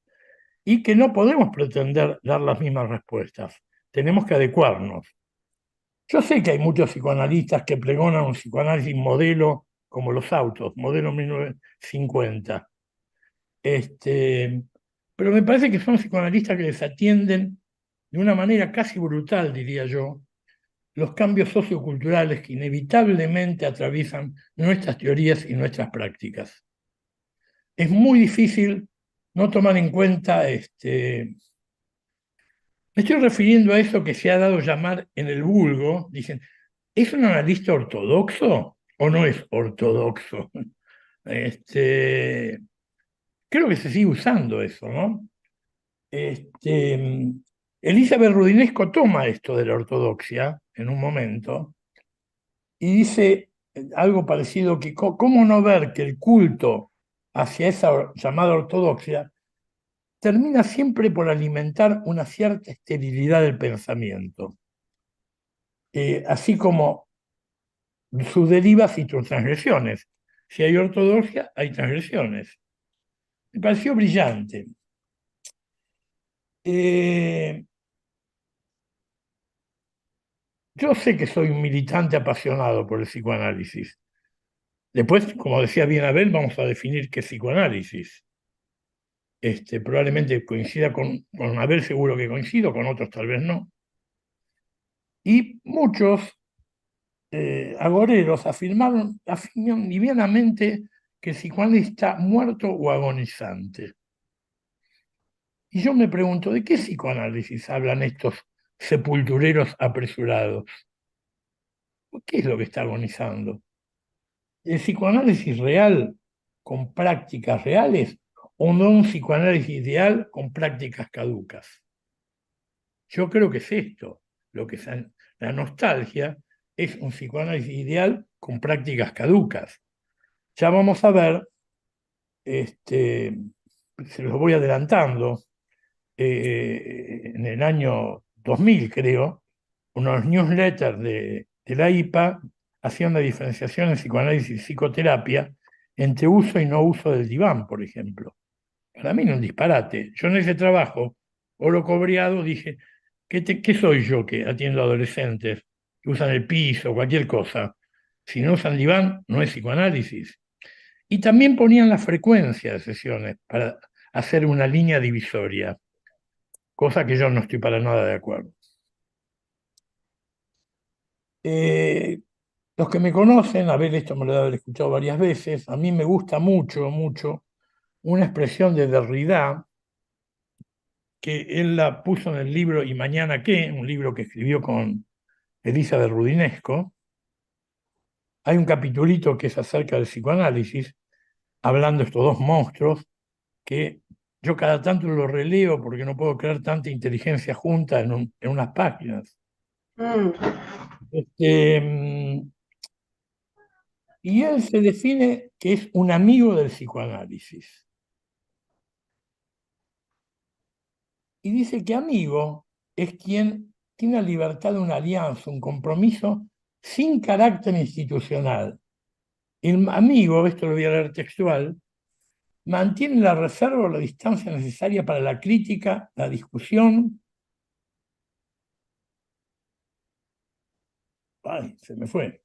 y que no podemos pretender dar las mismas respuestas. Tenemos que adecuarnos. Yo sé que hay muchos psicoanalistas que pregonan un psicoanálisis modelo como los autos, modelo 1950. Pero me parece que son psicoanalistas que desatienden de una manera casi brutal, diría yo, los cambios socioculturales que inevitablemente atraviesan nuestras teorías y nuestras prácticas. Es muy difícil no tomar en cuenta, me estoy refiriendo a eso que se ha dado llamar en el vulgo, dicen, ¿es un analista ortodoxo o no es ortodoxo? Creo que se sigue usando eso, ¿no? Elizabeth Rudinesco toma esto de la ortodoxia en un momento y dice algo parecido que cómo no ver que el culto hacia esa llamada ortodoxia termina siempre por alimentar una cierta esterilidad del pensamiento, así como sus derivas y sus transgresiones. Si hay ortodoxia, hay transgresiones. Me pareció brillante. Yo sé que soy un militante apasionado por el psicoanálisis. Después, como decía bien Abel, vamos a definir qué es psicoanálisis. Probablemente coincida con Abel, seguro que coincido, con otros tal vez no. Y muchos agoreros afirmaron livianamente que el psicoanálisis está muerto o agonizante. Y yo me pregunto, ¿de qué psicoanálisis hablan estos sepultureros apresurados? ¿Qué es lo que está agonizando? ¿El psicoanálisis real con prácticas reales o no un psicoanálisis ideal con prácticas caducas? Yo creo que es esto, lo que es la nostalgia es un psicoanálisis ideal con prácticas caducas. Ya vamos a ver, se los voy adelantando, en el año 2000 creo, unos newsletters de la IPA hacían una diferenciación en psicoanálisis y psicoterapia entre uso y no uso del diván, por ejemplo. Para mí no es un disparate. Yo en ese trabajo, oro cobreado, dije, ¿qué soy yo que atiendo a adolescentes que usan el piso, cualquier cosa? Si no usan diván, no es psicoanálisis. Y también ponían la frecuencia de sesiones para hacer una línea divisoria, cosa que yo no estoy para nada de acuerdo. Los que me conocen, a ver, esto me lo he haber escuchado varias veces, a mí me gusta mucho, mucho una expresión de Derrida, que él la puso en el libro ¿Y mañana qué?, un libro que escribió con Elizabeth Rudinesco. Hay un capitulito que es acerca del psicoanálisis, hablando de estos dos monstruos, que yo cada tanto lo releo porque no puedo creer tanta inteligencia junta en unas páginas. Y él se define que es un amigo del psicoanálisis. Y dice que amigo es quien tiene la libertad de una alianza, un compromiso sin carácter institucional. El amigo, esto lo voy a leer textual, mantiene la reserva o la distancia necesaria para la crítica, la discusión. Ay, se me fue.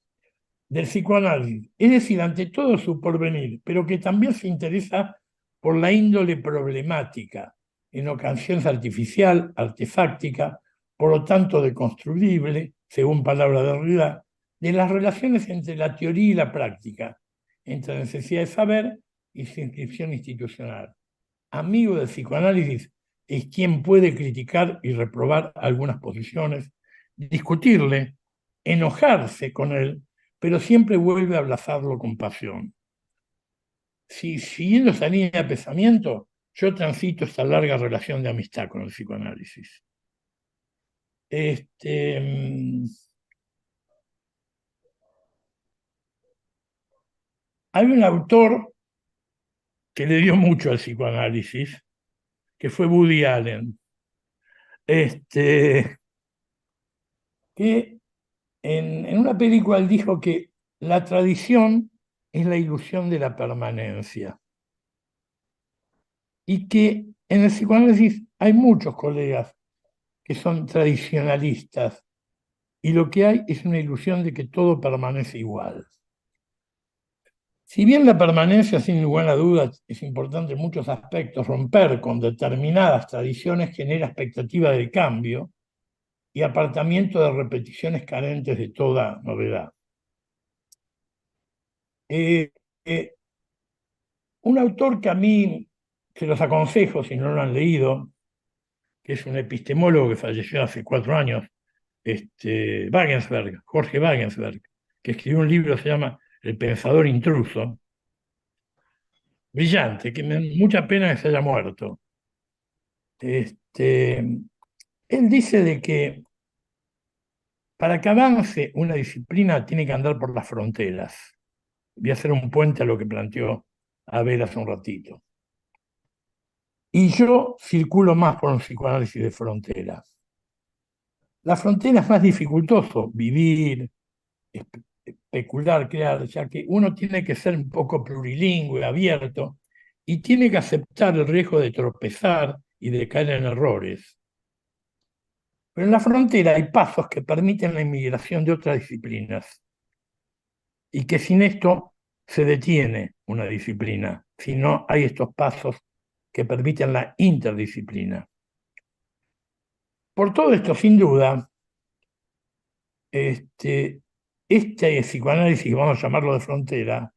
Del psicoanálisis, es decir, ante todo su porvenir, pero que también se interesa por la índole problemática, en ocasiones artificial, artefáctica, por lo tanto deconstruible, según palabra de Derrida, de las relaciones entre la teoría y la práctica, entre necesidad de saber y su inscripción institucional. Amigo del psicoanálisis es quien puede criticar y reprobar algunas posiciones, discutirle, enojarse con él, pero siempre vuelve a abrazarlo con pasión. Siguiendo esa línea de pensamiento, yo transito esta larga relación de amistad con el psicoanálisis. Hay un autor que le dio mucho al psicoanálisis, que fue Woody Allen, que en una película él dijo que la tradición es la ilusión de la permanencia. Y que en el psicoanálisis hay muchos colegas que son tradicionalistas y lo que hay es una ilusión de que todo permanece igual. Si bien la permanencia, sin ninguna duda, es importante en muchos aspectos, romper con determinadas tradiciones genera expectativa de cambio, y apartamiento de repeticiones carentes de toda novedad. Eh, eh, un autor que a mí se los aconsejo si no lo han leído, que es un epistemólogo que falleció hace 4 años, Wagensberg, Jorge Wagensberg, que escribió un libro que se llama El pensador intruso, brillante, que me da mucha pena que se haya muerto. Él dice de que para que avance una disciplina tiene que andar por las fronteras. Voy a hacer un puente a lo que planteó Abel hace un ratito. Y yo circulo más por un psicoanálisis de fronteras. La frontera es más dificultoso vivir, especular, crear, ya que uno tiene que ser un poco plurilingüe, abierto, y tiene que aceptar el riesgo de tropezar y de caer en errores. Pero en la frontera hay pasos que permiten la inmigración de otras disciplinas y que sin esto se detiene una disciplina, si no hay estos pasos que permiten la interdisciplina. Por todo esto, sin duda, este psicoanálisis, vamos a llamarlo de frontera,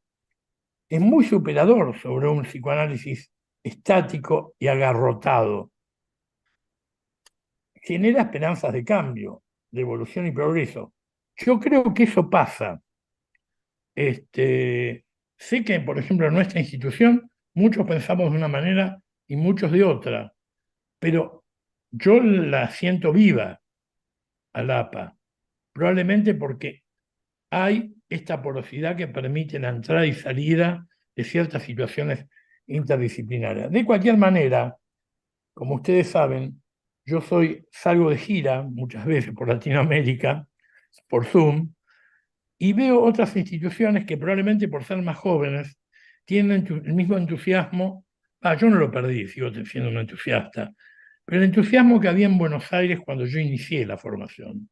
es muy superador sobre un psicoanálisis estático y agarrotado. Genera esperanzas de cambio, de evolución y progreso. Yo creo que eso pasa. Sé que, por ejemplo, en nuestra institución muchos pensamos de una manera y muchos de otra, pero yo la siento viva a la APA, probablemente porque hay esta porosidad que permite la entrada y salida de ciertas situaciones interdisciplinarias. De cualquier manera, como ustedes saben, yo salgo de gira muchas veces por Latinoamérica, por Zoom, y veo otras instituciones que probablemente por ser más jóvenes tienen el mismo entusiasmo. Yo no lo perdí, sigo siendo un entusiasta, pero el entusiasmo que había en Buenos Aires cuando yo inicié la formación.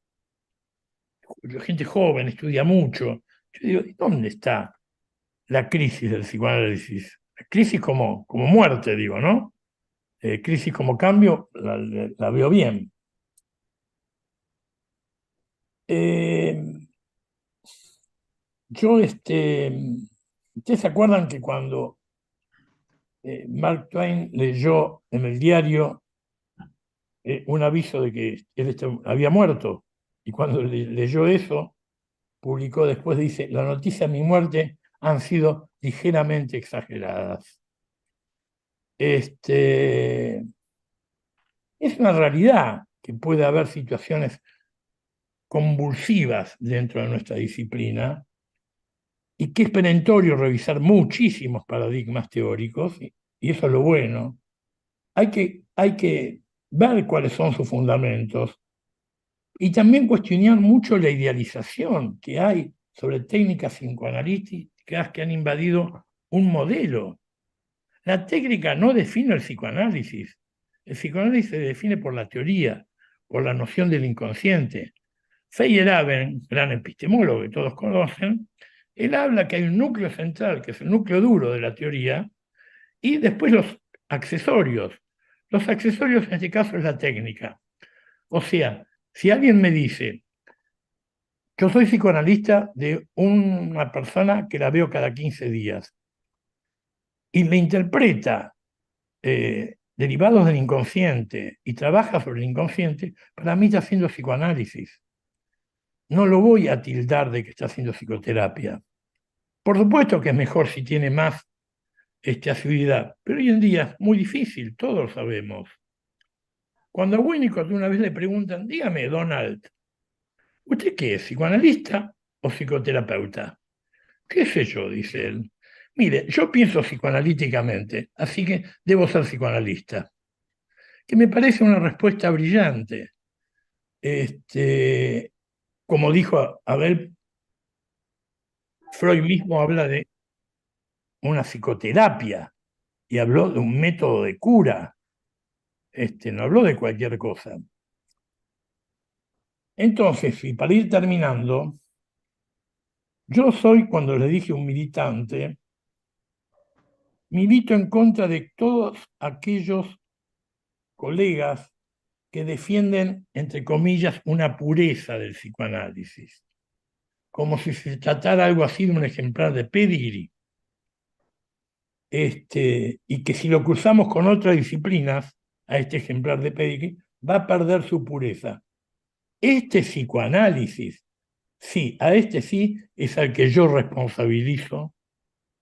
La gente joven estudia mucho. Yo digo, ¿dónde está la crisis del psicoanálisis? La crisis como muerte, digo, ¿no? Crisis como cambio, la veo bien. Ustedes se acuerdan que cuando Mark Twain leyó en el diario un aviso de que él había muerto, y cuando leyó eso, publicó después, dice, la noticia de mi muerte han sido ligeramente exageradas. Es una realidad que puede haber situaciones convulsivas dentro de nuestra disciplina y que es perentorio revisar muchísimos paradigmas teóricos, y eso es lo bueno. Hay que ver cuáles son sus fundamentos y también cuestionar mucho la idealización que hay sobre técnicas psicoanalíticas que han invadido un modelo. La técnica no define el psicoanálisis. El psicoanálisis se define por la teoría, por la noción del inconsciente. Feyerabend, gran epistemólogo que todos conocen, él habla que hay un núcleo central, que es el núcleo duro de la teoría, y después los accesorios. Los accesorios en este caso es la técnica. O sea, si alguien me dice, yo soy psicoanalista de una persona que la veo cada 15 días, y le interpreta derivados del inconsciente y trabaja sobre el inconsciente, para mí está haciendo psicoanálisis. No lo voy a tildar de que está haciendo psicoterapia. Por supuesto que es mejor si tiene más asiduidad, pero hoy en día es muy difícil, todos lo sabemos. Cuando a Winnicott una vez le preguntan, dígame, Donald, ¿usted qué es, psicoanalista o psicoterapeuta? ¿Qué sé yo?, dice él. Mire, yo pienso psicoanalíticamente, así que debo ser psicoanalista. Que me parece una respuesta brillante. Como dijo Abel, Freud mismo habla de una psicoterapia y habló de un método de cura. No habló de cualquier cosa. Entonces, y para ir terminando, yo soy, cuando les dije un militante, milito en contra de todos aquellos colegas que defienden, entre comillas, una pureza del psicoanálisis, como si se tratara algo así de un ejemplar de pedigree, y que si lo cruzamos con otras disciplinas, a este ejemplar de pedigree, va a perder su pureza. Este psicoanálisis, sí, a este sí es al que yo responsabilizo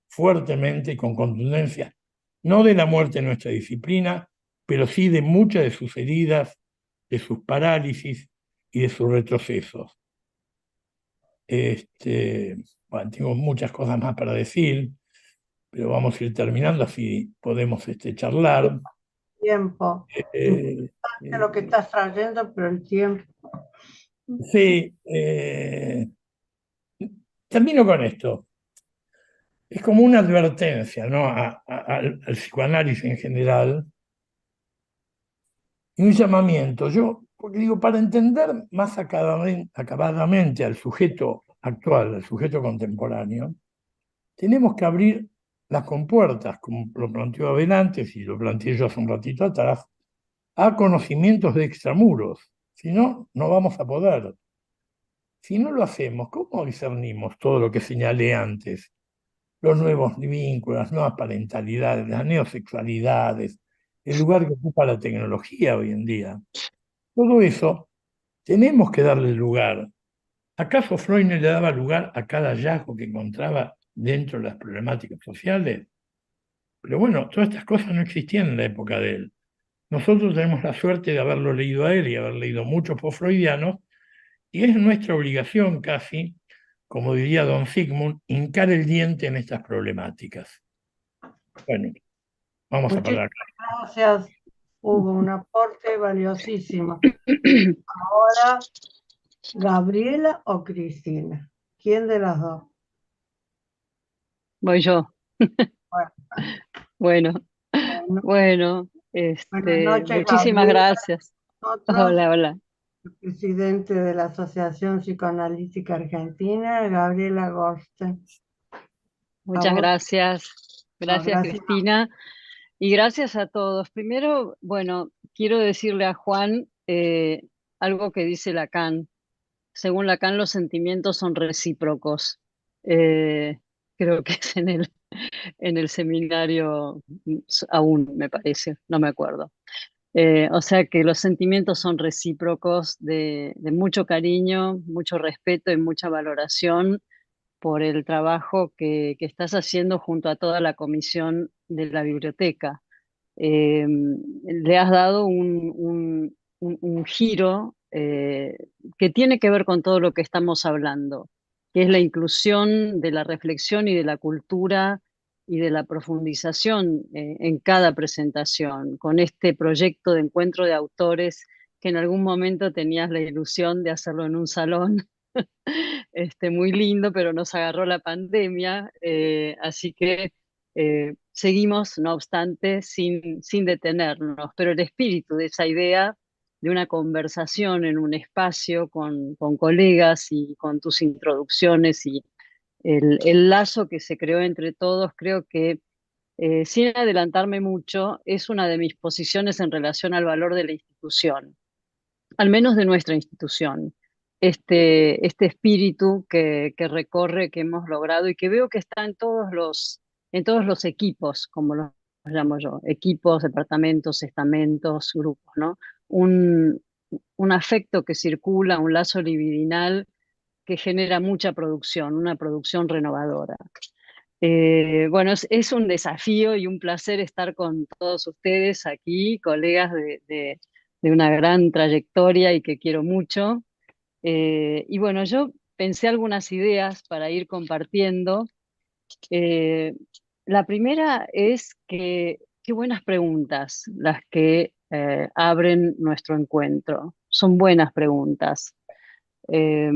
fuertemente y con contundencia, no de la muerte de nuestra disciplina, pero sí de muchas de sus heridas, de sus parálisis y de sus retrocesos. Bueno, tengo muchas cosas más para decir, pero vamos a ir terminando, así podemos charlar. Tiempo. Eh, Importante lo que estás trayendo, pero el tiempo. sí, termino con esto. Es como una advertencia, ¿no? Al psicoanálisis en general, y un llamamiento. Porque digo, para entender más acabadamente al sujeto actual, al sujeto contemporáneo, tenemos que abrir las compuertas, como lo planteó Abel antes y lo planteé yo hace un ratito atrás, a conocimientos de extramuros. Si no, no vamos a poder. Si no lo hacemos, ¿cómo discernimos todo lo que señalé antes? Los nuevos vínculos, las nuevas parentalidades, las neosexualidades, el lugar que ocupa la tecnología hoy en día. Todo eso tenemos que darle lugar. ¿Acaso Freud no le daba lugar a cada hallazgo que encontraba dentro de las problemáticas sociales? Pero bueno, todas estas cosas no existían en la época de él. Nosotros tenemos la suerte de haberlo leído a él y haber leído muchos post-freudianos, y es nuestra obligación casi, como diría don Sigmund, hincar el diente en estas problemáticas. Bueno, vamos a parar Muchísimas acá. gracias. Hubo un aporte valiosísimo. Ahora, ¿Gabriela o Cristina? ¿Quién de las dos? Voy yo. Bueno, Bueno, bueno, buenas noches, muchísimas Gabriela. gracias. Nosotros, Hola, hola. el presidente de la Asociación Psicoanalítica Argentina, Gabriela Gorsten. A Muchas vos. gracias. No, Gracias, gracias. Cristina. Y gracias a todos. Primero, bueno, quiero decirle a Juan algo que dice Lacan. Según Lacan, los sentimientos son recíprocos. Eh, Creo que es en el seminario aún, me parece, no me acuerdo. O sea que los sentimientos son recíprocos de mucho cariño, mucho respeto y mucha valoración por el trabajo que estás haciendo junto a toda la comisión de la biblioteca. Le has dado un giro que tiene que ver con todo lo que estamos hablando, que es la inclusión de la reflexión y de la cultura y de la profundización en cada presentación, con este proyecto de encuentro de autores que en algún momento tenías la ilusión de hacerlo en un salón muy lindo, pero nos agarró la pandemia, así que seguimos, no obstante, sin detenernos, pero el espíritu de esa idea de una conversación en un espacio con colegas y con tus introducciones y el lazo que se creó entre todos, creo que, sin adelantarme mucho, es una de mis posiciones en relación al valor de la institución, al menos de nuestra institución, este espíritu que recorre, que hemos logrado y que veo que está en todos los equipos, como los llamo yo, equipos, departamentos, estamentos, grupos, ¿no? Un, un afecto que circula, un lazo libidinal que genera mucha producción, una producción renovadora. Bueno, es un desafío y un placer estar con todos ustedes aquí, colegas de una gran trayectoria y que quiero mucho. Y bueno, yo pensé algunas ideas para ir compartiendo. Eh, la primera es que qué buenas preguntas las que abren nuestro encuentro. Son buenas preguntas. Eh,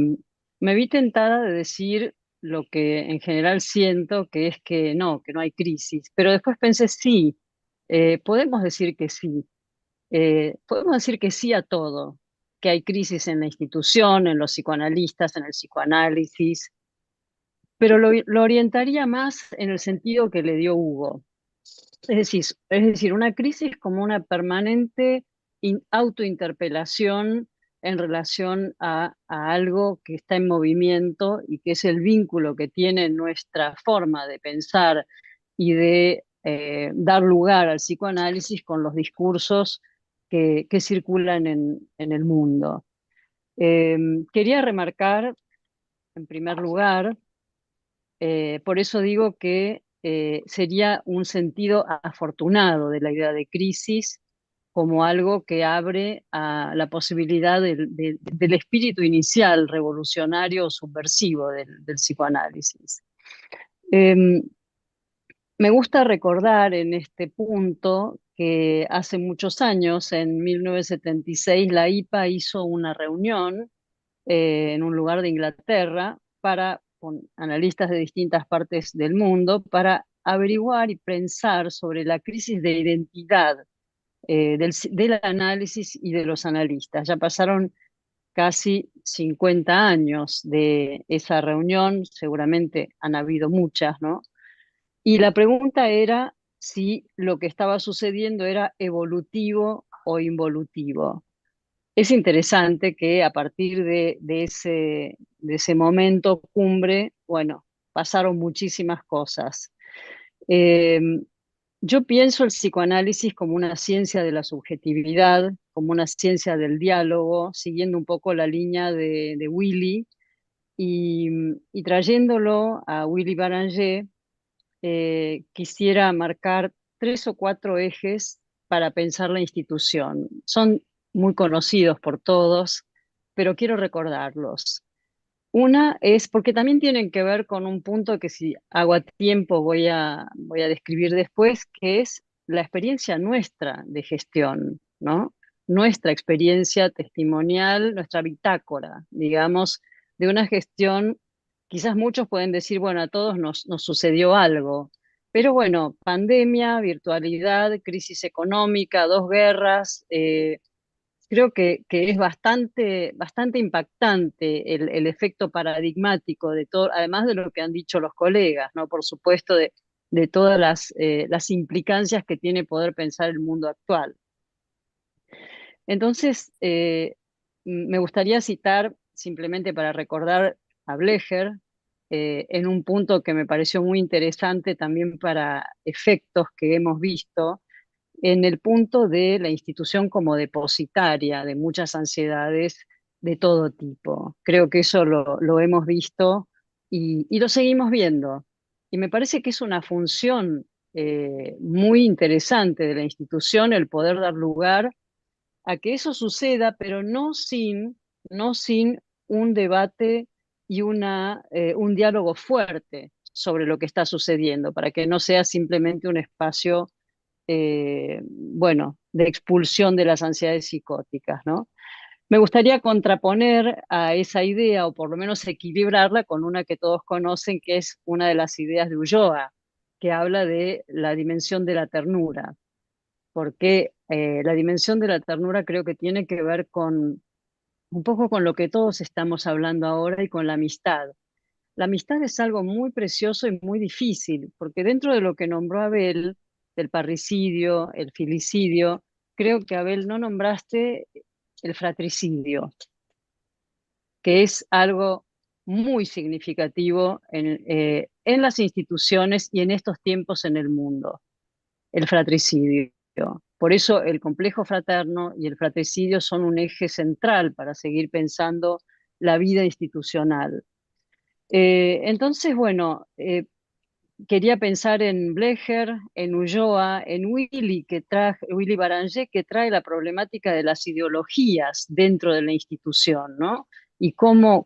Me vi tentada de decir lo que en general siento, que no hay crisis, pero después pensé, sí, podemos decir que sí, podemos decir que sí a todo, que hay crisis en la institución, en los psicoanalistas, en el psicoanálisis, pero lo orientaría más en el sentido que le dio Hugo. Es decir, una crisis como una permanente autointerpelación en relación a algo que está en movimiento y que es el vínculo que tiene nuestra forma de pensar y de dar lugar al psicoanálisis con los discursos que circulan en el mundo. Quería remarcar, en primer lugar, por eso digo que sería un sentido afortunado de la idea de crisis como algo que abre a la posibilidad del espíritu inicial revolucionario o subversivo del psicoanálisis. Me gusta recordar en este punto que hace muchos años, en 1976, la IPA hizo una reunión en un lugar de Inglaterra con analistas de distintas partes del mundo para averiguar y pensar sobre la crisis de identidad del análisis y de los analistas. Ya pasaron casi 50 años de esa reunión, seguramente han habido muchas, ¿no? Y la pregunta era si lo que estaba sucediendo era evolutivo o involutivo. Es interesante que a partir de ese momento cumbre, bueno, pasaron muchísimas cosas. Eh, yo pienso el psicoanálisis como una ciencia de la subjetividad, como una ciencia del diálogo, siguiendo un poco la línea de Willy y trayéndolo a Willy Baranger, quisiera marcar 3 o 4 ejes para pensar la institución. Son muy conocidos por todos, pero quiero recordarlos. Una es porque también tienen que ver con un punto que si hago a tiempo voy a describir después, que es la experiencia nuestra de gestión, ¿no? Nuestra experiencia testimonial, nuestra bitácora, digamos, de una gestión. Quizás muchos pueden decir, bueno, a todos nos sucedió algo, pero bueno, pandemia, virtualidad, crisis económica, 2 guerras, creo que es bastante impactante el efecto paradigmático de todo, además de lo que han dicho los colegas, ¿no? Por supuesto, de todas las implicancias que tiene poder pensar el mundo actual. Entonces, me gustaría citar, simplemente para recordar a Blecher, en un punto que me pareció muy interesante también para efectos que hemos visto, en el punto de la institución como depositaria de muchas ansiedades de todo tipo. Creo que eso lo hemos visto y lo seguimos viendo. Y me parece que es una función muy interesante de la institución el poder dar lugar a que eso suceda, pero no sin un debate y un diálogo fuerte sobre lo que está sucediendo, para que no sea simplemente un espacio bueno, de expulsión de las ansiedades psicóticas, ¿no? Me gustaría contraponer a esa idea, o por lo menos equilibrarla con una que todos conocen, que es una de las ideas de Ulloa, que habla de la dimensión de la ternura, porque la dimensión de la ternura creo que tiene que ver con un poco con lo que todos estamos hablando ahora y con la amistad. La amistad es algo muy precioso y muy difícil, porque dentro de lo que nombró Abel, del parricidio, el filicidio, creo que Abel no nombraste el fratricidio, que es algo muy significativo en las instituciones y en estos tiempos en el mundo, el fratricidio. Por eso el complejo fraterno y el fratricidio son un eje central para seguir pensando la vida institucional. Entonces, bueno, quería pensar en Blecher, en Ulloa, en Willy Baranger, que trae la problemática de las ideologías dentro de la institución, ¿no? Y cómo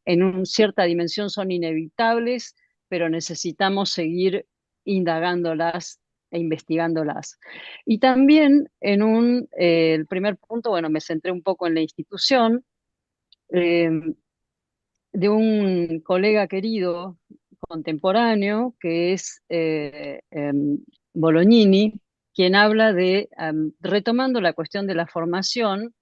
en una cierta dimensión son inevitables, pero necesitamos seguir indagándolas e investigándolas. Y también el primer punto, bueno, me centré un poco en la institución, eh, de un colega querido contemporáneo que es Bolognini, quien habla de, retomando la cuestión de la formación,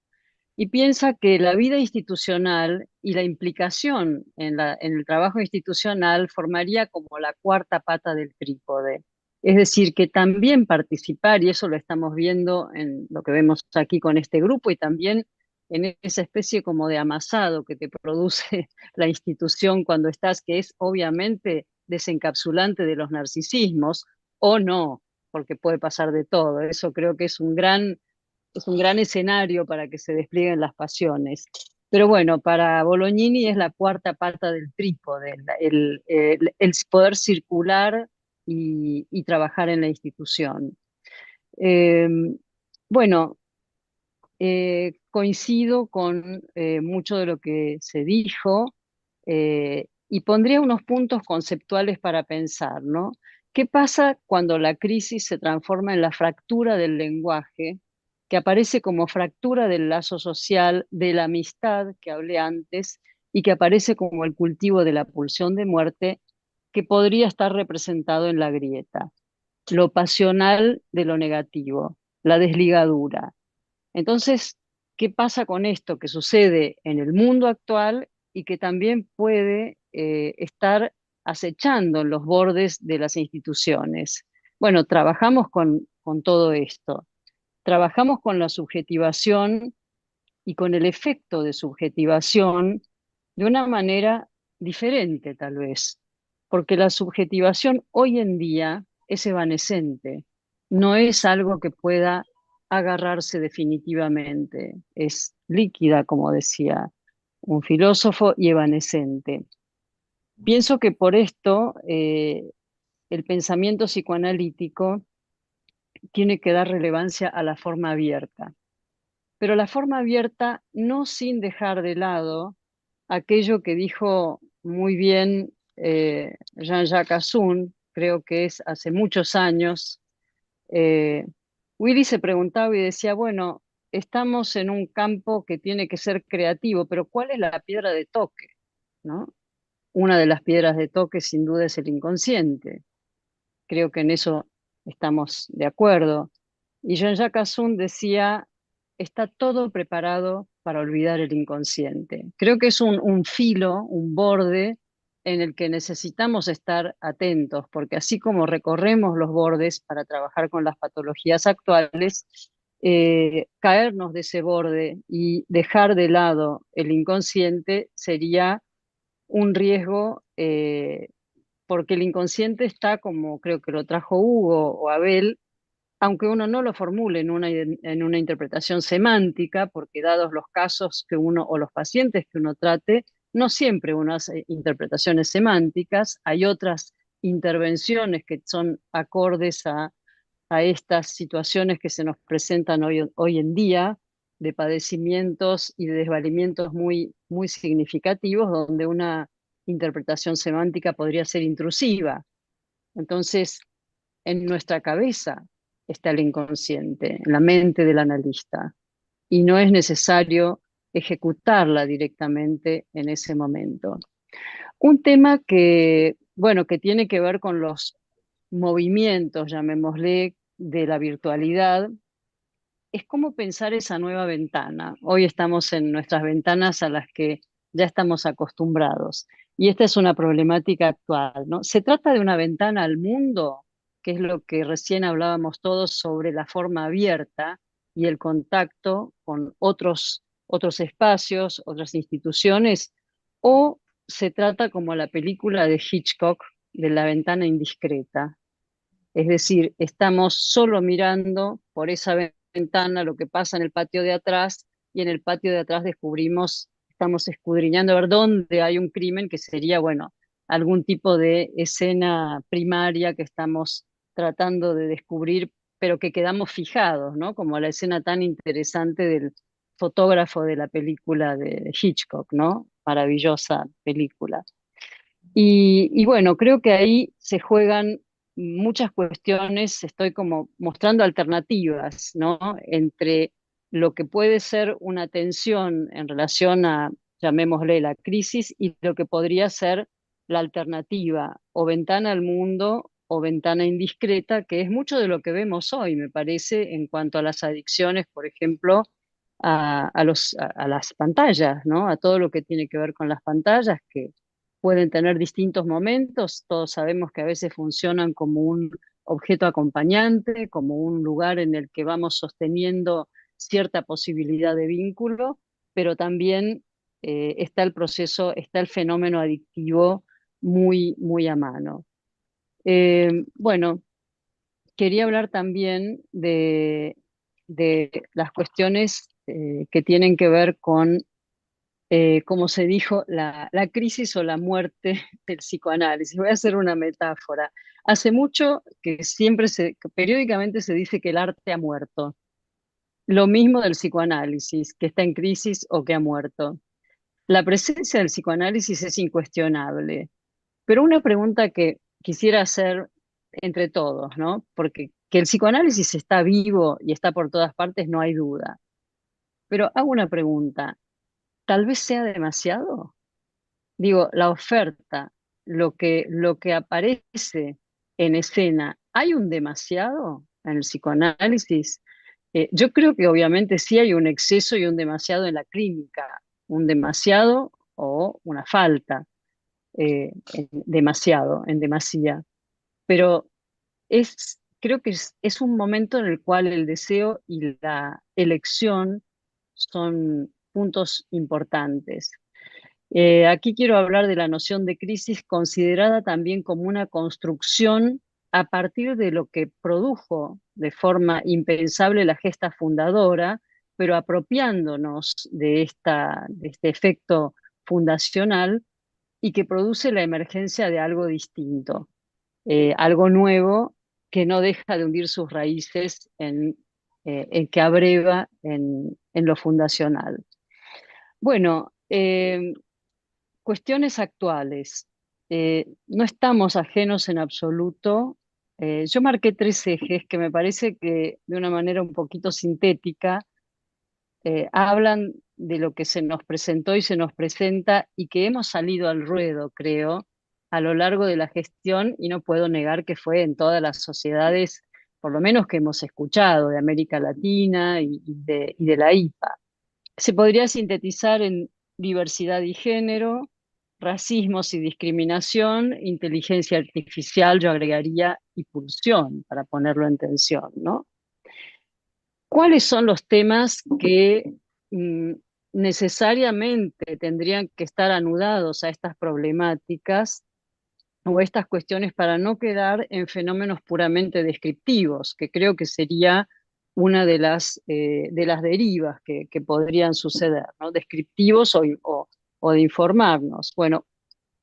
y piensa que la vida institucional y la implicación en el trabajo institucional formaría como la cuarta pata del trípode. Es decir, que también participar, y eso lo estamos viendo en lo que vemos aquí con este grupo, y también en esa especie como de amasado que te produce la institución cuando estás, que es obviamente desencapsulante de los narcisismos, o no, porque puede pasar de todo. Eso creo que es un gran escenario para que se desplieguen las pasiones. Pero bueno, para Bolognini es la cuarta pata del trípode, el poder circular y trabajar en la institución. Eh, bueno, coincido con mucho de lo que se dijo y pondría unos puntos conceptuales para pensar, ¿no? ¿Qué pasa cuando la crisis se transforma en la fractura del lenguaje, que aparece como fractura del lazo social, de la amistad que hablé antes, y que aparece como el cultivo de la pulsión de muerte, que podría estar representado en la grieta? Lo pasional de lo negativo, la desligadura. Entonces, ¿qué pasa con esto que sucede en el mundo actual y que también puede estar acechando en los bordes de las instituciones? Bueno, trabajamos con todo esto. Trabajamos con la subjetivación y con el efecto de subjetivación de una manera diferente, tal vez, porque la subjetivación hoy en día es evanescente, no es algo que pueda agarrarse definitivamente, es líquida, como decía un filósofo, y evanescente. Pienso que por esto el pensamiento psicoanalítico tiene que dar relevancia a la forma abierta, pero la forma abierta no sin dejar de lado aquello que dijo muy bien Jean-Jacques Assun, creo que es hace muchos años. eh, Willy se preguntaba y decía, bueno, estamos en un campo que tiene que ser creativo, pero ¿cuál es la piedra de toque? ¿No? Una de las piedras de toque sin duda es el inconsciente. Creo que en eso estamos de acuerdo. Y Jean-Jacques Assun decía, está todo preparado para olvidar el inconsciente. Creo que es un filo, un borde en el que necesitamos estar atentos, porque así como recorremos los bordes para trabajar con las patologías actuales, caernos de ese borde y dejar de lado el inconsciente sería un riesgo porque el inconsciente está, como creo que lo trajo Hugo o Abel, aunque uno no lo formule en una interpretación semántica, porque dados los casos que uno o los pacientes que uno trate, no siempre uno hace interpretaciones semánticas, hay otras intervenciones que son acordes a estas situaciones que se nos presentan hoy en día, de padecimientos y de desvalimientos muy significativos, donde una interpretación semántica podría ser intrusiva. Entonces, en nuestra cabeza está el inconsciente, en la mente del analista, y no es necesario ejecutarla directamente en ese momento. Un tema que, bueno, que tiene que ver con los movimientos, llamémosle, de la virtualidad, es cómo pensar esa nueva ventana. Hoy estamos en nuestras ventanas a las que ya estamos acostumbrados. Y esta es una problemática actual, ¿no? Se trata de una ventana al mundo, que es lo que recién hablábamos todos sobre la forma abierta y el contacto con otros espacios, otras instituciones, o se trata como la película de Hitchcock de la ventana indiscreta. Es decir, estamos solo mirando por esa ventana lo que pasa en el patio de atrás y en el patio de atrás descubrimos, estamos escudriñando a ver dónde hay un crimen que sería, bueno, algún tipo de escena primaria que estamos tratando de descubrir, pero que quedamos fijados, ¿no? Como la escena tan interesante del fotógrafo de la película de Hitchcock, ¿no? Maravillosa película. Y bueno, creo que ahí se juegan muchas cuestiones, estoy como mostrando alternativas, ¿no? Entre lo que puede ser una tensión en relación a, llamémosle, la crisis y lo que podría ser la alternativa, o ventana al mundo o ventana indiscreta, que es mucho de lo que vemos hoy, me parece, en cuanto a las adicciones, por ejemplo, a las pantallas, ¿no? A todo lo que tiene que ver con las pantallas, que pueden tener distintos momentos, todos sabemos que a veces funcionan como un objeto acompañante, como un lugar en el que vamos sosteniendo cierta posibilidad de vínculo, pero también está el proceso, está el fenómeno adictivo muy, muy a mano. Bueno, quería hablar también de las cuestiones que tienen que ver con, como se dijo, la crisis o la muerte del psicoanálisis. Voy a hacer una metáfora. Hace mucho que que periódicamente se dice que el arte ha muerto. Lo mismo del psicoanálisis, que está en crisis o que ha muerto. La presencia del psicoanálisis es incuestionable, pero una pregunta que quisiera hacer entre todos, ¿no? Porque que el psicoanálisis está vivo y está por todas partes, no hay duda. Pero hago una pregunta, ¿tal vez sea demasiado? Digo, la oferta, lo que aparece en escena, ¿hay un demasiado en el psicoanálisis? Yo creo que obviamente sí hay un exceso y un demasiado en la clínica, un demasiado o una falta, demasiado, en demasía. Pero creo que es un momento en el cual el deseo y la elección son puntos importantes. Aquí quiero hablar de la noción de crisis considerada también como una construcción a partir de lo que produjo de forma impensable la gesta fundadora, pero apropiándonos de este efecto fundacional y que produce la emergencia de algo distinto, algo nuevo que no deja de hundir sus raíces en que abreva en lo fundacional. Bueno, cuestiones actuales. No estamos ajenos en absoluto. Yo marqué 3 ejes que me parece que de una manera un poquito sintética hablan de lo que se nos presentó y se nos presenta y que hemos salido al ruedo, creo, a lo largo de la gestión, y no puedo negar que fue en todas las sociedades, por lo menos que hemos escuchado, de América Latina y de la IPA. Se podría sintetizar en diversidad y género, racismos y discriminación, inteligencia artificial, yo agregaría, y pulsión, para ponerlo en tensión, ¿no? ¿Cuáles son los temas que necesariamente tendrían que estar anudados a estas problemáticas o estas cuestiones para no quedar en fenómenos puramente descriptivos, que creo que sería una de las derivas que podrían suceder, ¿no? Descriptivos o de informarnos? Bueno,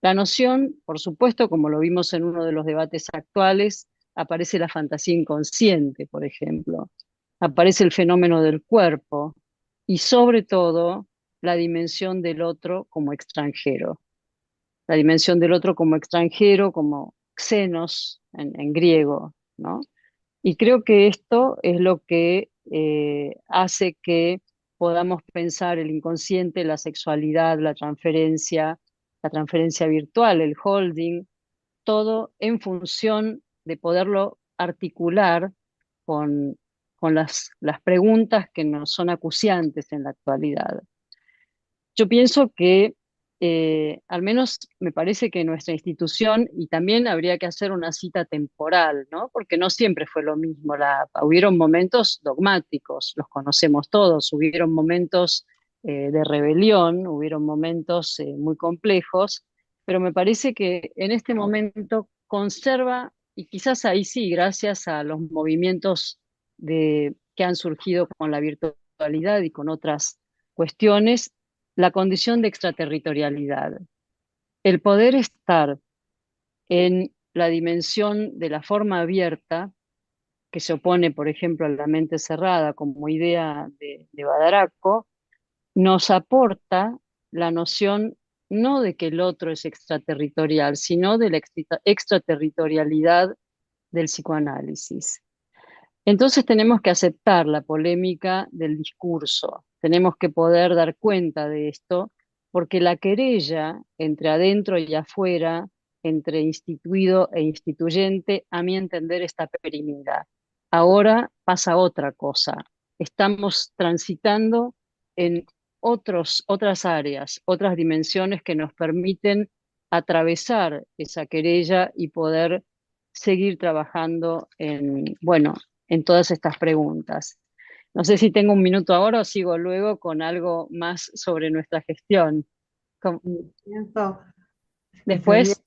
la noción, por supuesto, como lo vimos en uno de los debates actuales, aparece la fantasía inconsciente, por ejemplo, aparece el fenómeno del cuerpo y sobre todo la dimensión del otro como extranjero, la dimensión del otro como extranjero, como xenos en griego, ¿no? Y creo que esto es lo que hace que podamos pensar el inconsciente, la sexualidad, la transferencia virtual, el holding, todo en función de poderlo articular con, con las preguntas que nos son acuciantes en la actualidad. Yo pienso que, al menos me parece que nuestra institución, y también habría que hacer una cita temporal, ¿no? Porque no siempre fue lo mismo. Hubieron momentos dogmáticos, los conocemos todos, hubieron momentos de rebelión, hubieron momentos muy complejos, pero me parece que en este momento conserva, y quizás ahí sí, gracias a los movimientos que han surgido con la virtualidad y con otras cuestiones, la condición de extraterritorialidad, el poder estar en la dimensión de la forma abierta, que se opone, por ejemplo, a la mente cerrada como idea de Badaracco, nos aporta la noción no de que el otro es extraterritorial, sino de la extraterritorialidad del psicoanálisis. Entonces tenemos que aceptar la polémica del discurso, tenemos que poder dar cuenta de esto, porque la querella entre adentro y afuera, entre instituido e instituyente, a mi entender está perimida. Ahora pasa otra cosa, estamos transitando en otras áreas, otras dimensiones que nos permiten atravesar esa querella y poder seguir trabajando bueno, en todas estas preguntas. No sé si tengo un minuto ahora o sigo luego con algo más sobre nuestra gestión. Y pienso que sería, Después,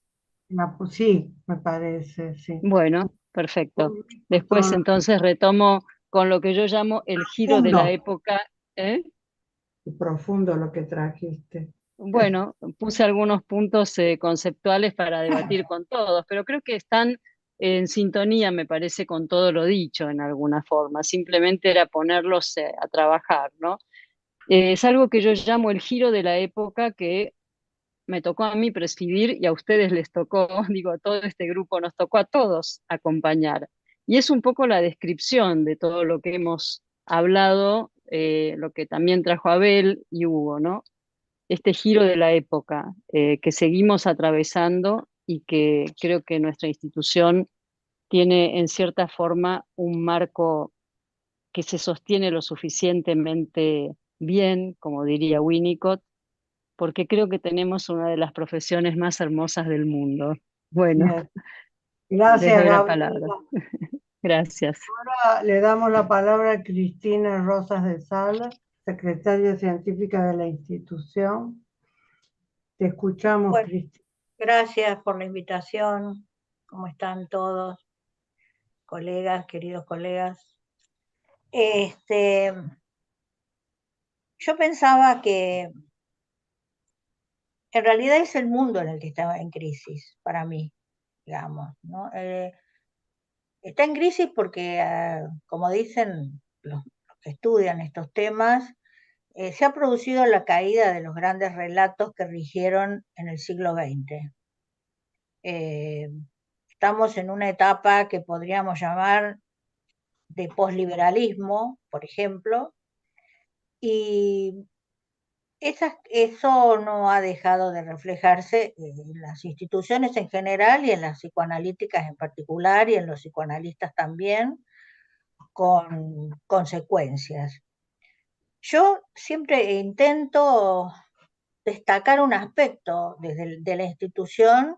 sí, me parece, sí. bueno, perfecto. Después Todo entonces retomo con lo que yo llamo el giro de la profundo época. ¿Eh? y profundo lo que trajiste. Bueno, puse algunos puntos conceptuales para debatir con todos, pero creo que están en sintonía, me parece, con todo lo dicho en alguna forma. Simplemente era ponerlos a trabajar, ¿no? Es algo que yo llamo el giro de la época que me tocó a mí presidir y a ustedes les tocó, digo, a todo este grupo nos tocó a todos acompañar. Y es un poco la descripción de todo lo que hemos hablado, lo que también trajo Abel y Hugo, ¿no? Este giro de la época que seguimos atravesando y que creo que nuestra institución tiene en cierta forma un marco que se sostiene lo suficientemente bien, como diría Winnicott, porque creo que tenemos una de las profesiones más hermosas del mundo. Bueno, Bien. les Gracias, doy la palabra. Gabriela. Gracias. Ahora le damos la palabra a Cristina Rosas de Sala, secretaria científica de la institución. Te escuchamos, Bueno, Cristina. gracias por la invitación. ¿Cómo están todos, colegas, queridos colegas? Yo pensaba que en realidad es el mundo en el que estaba en crisis, para mí, digamos, ¿no? Está en crisis porque, como dicen los que estudian estos temas, se ha producido la caída de los grandes relatos que rigieron en el siglo XX. Estamos en una etapa que podríamos llamar de posliberalismo, por ejemplo, y eso no ha dejado de reflejarse en las instituciones en general y en las psicoanalíticas en particular y en los psicoanalistas también, con consecuencias. Yo siempre intento destacar un aspecto de la institución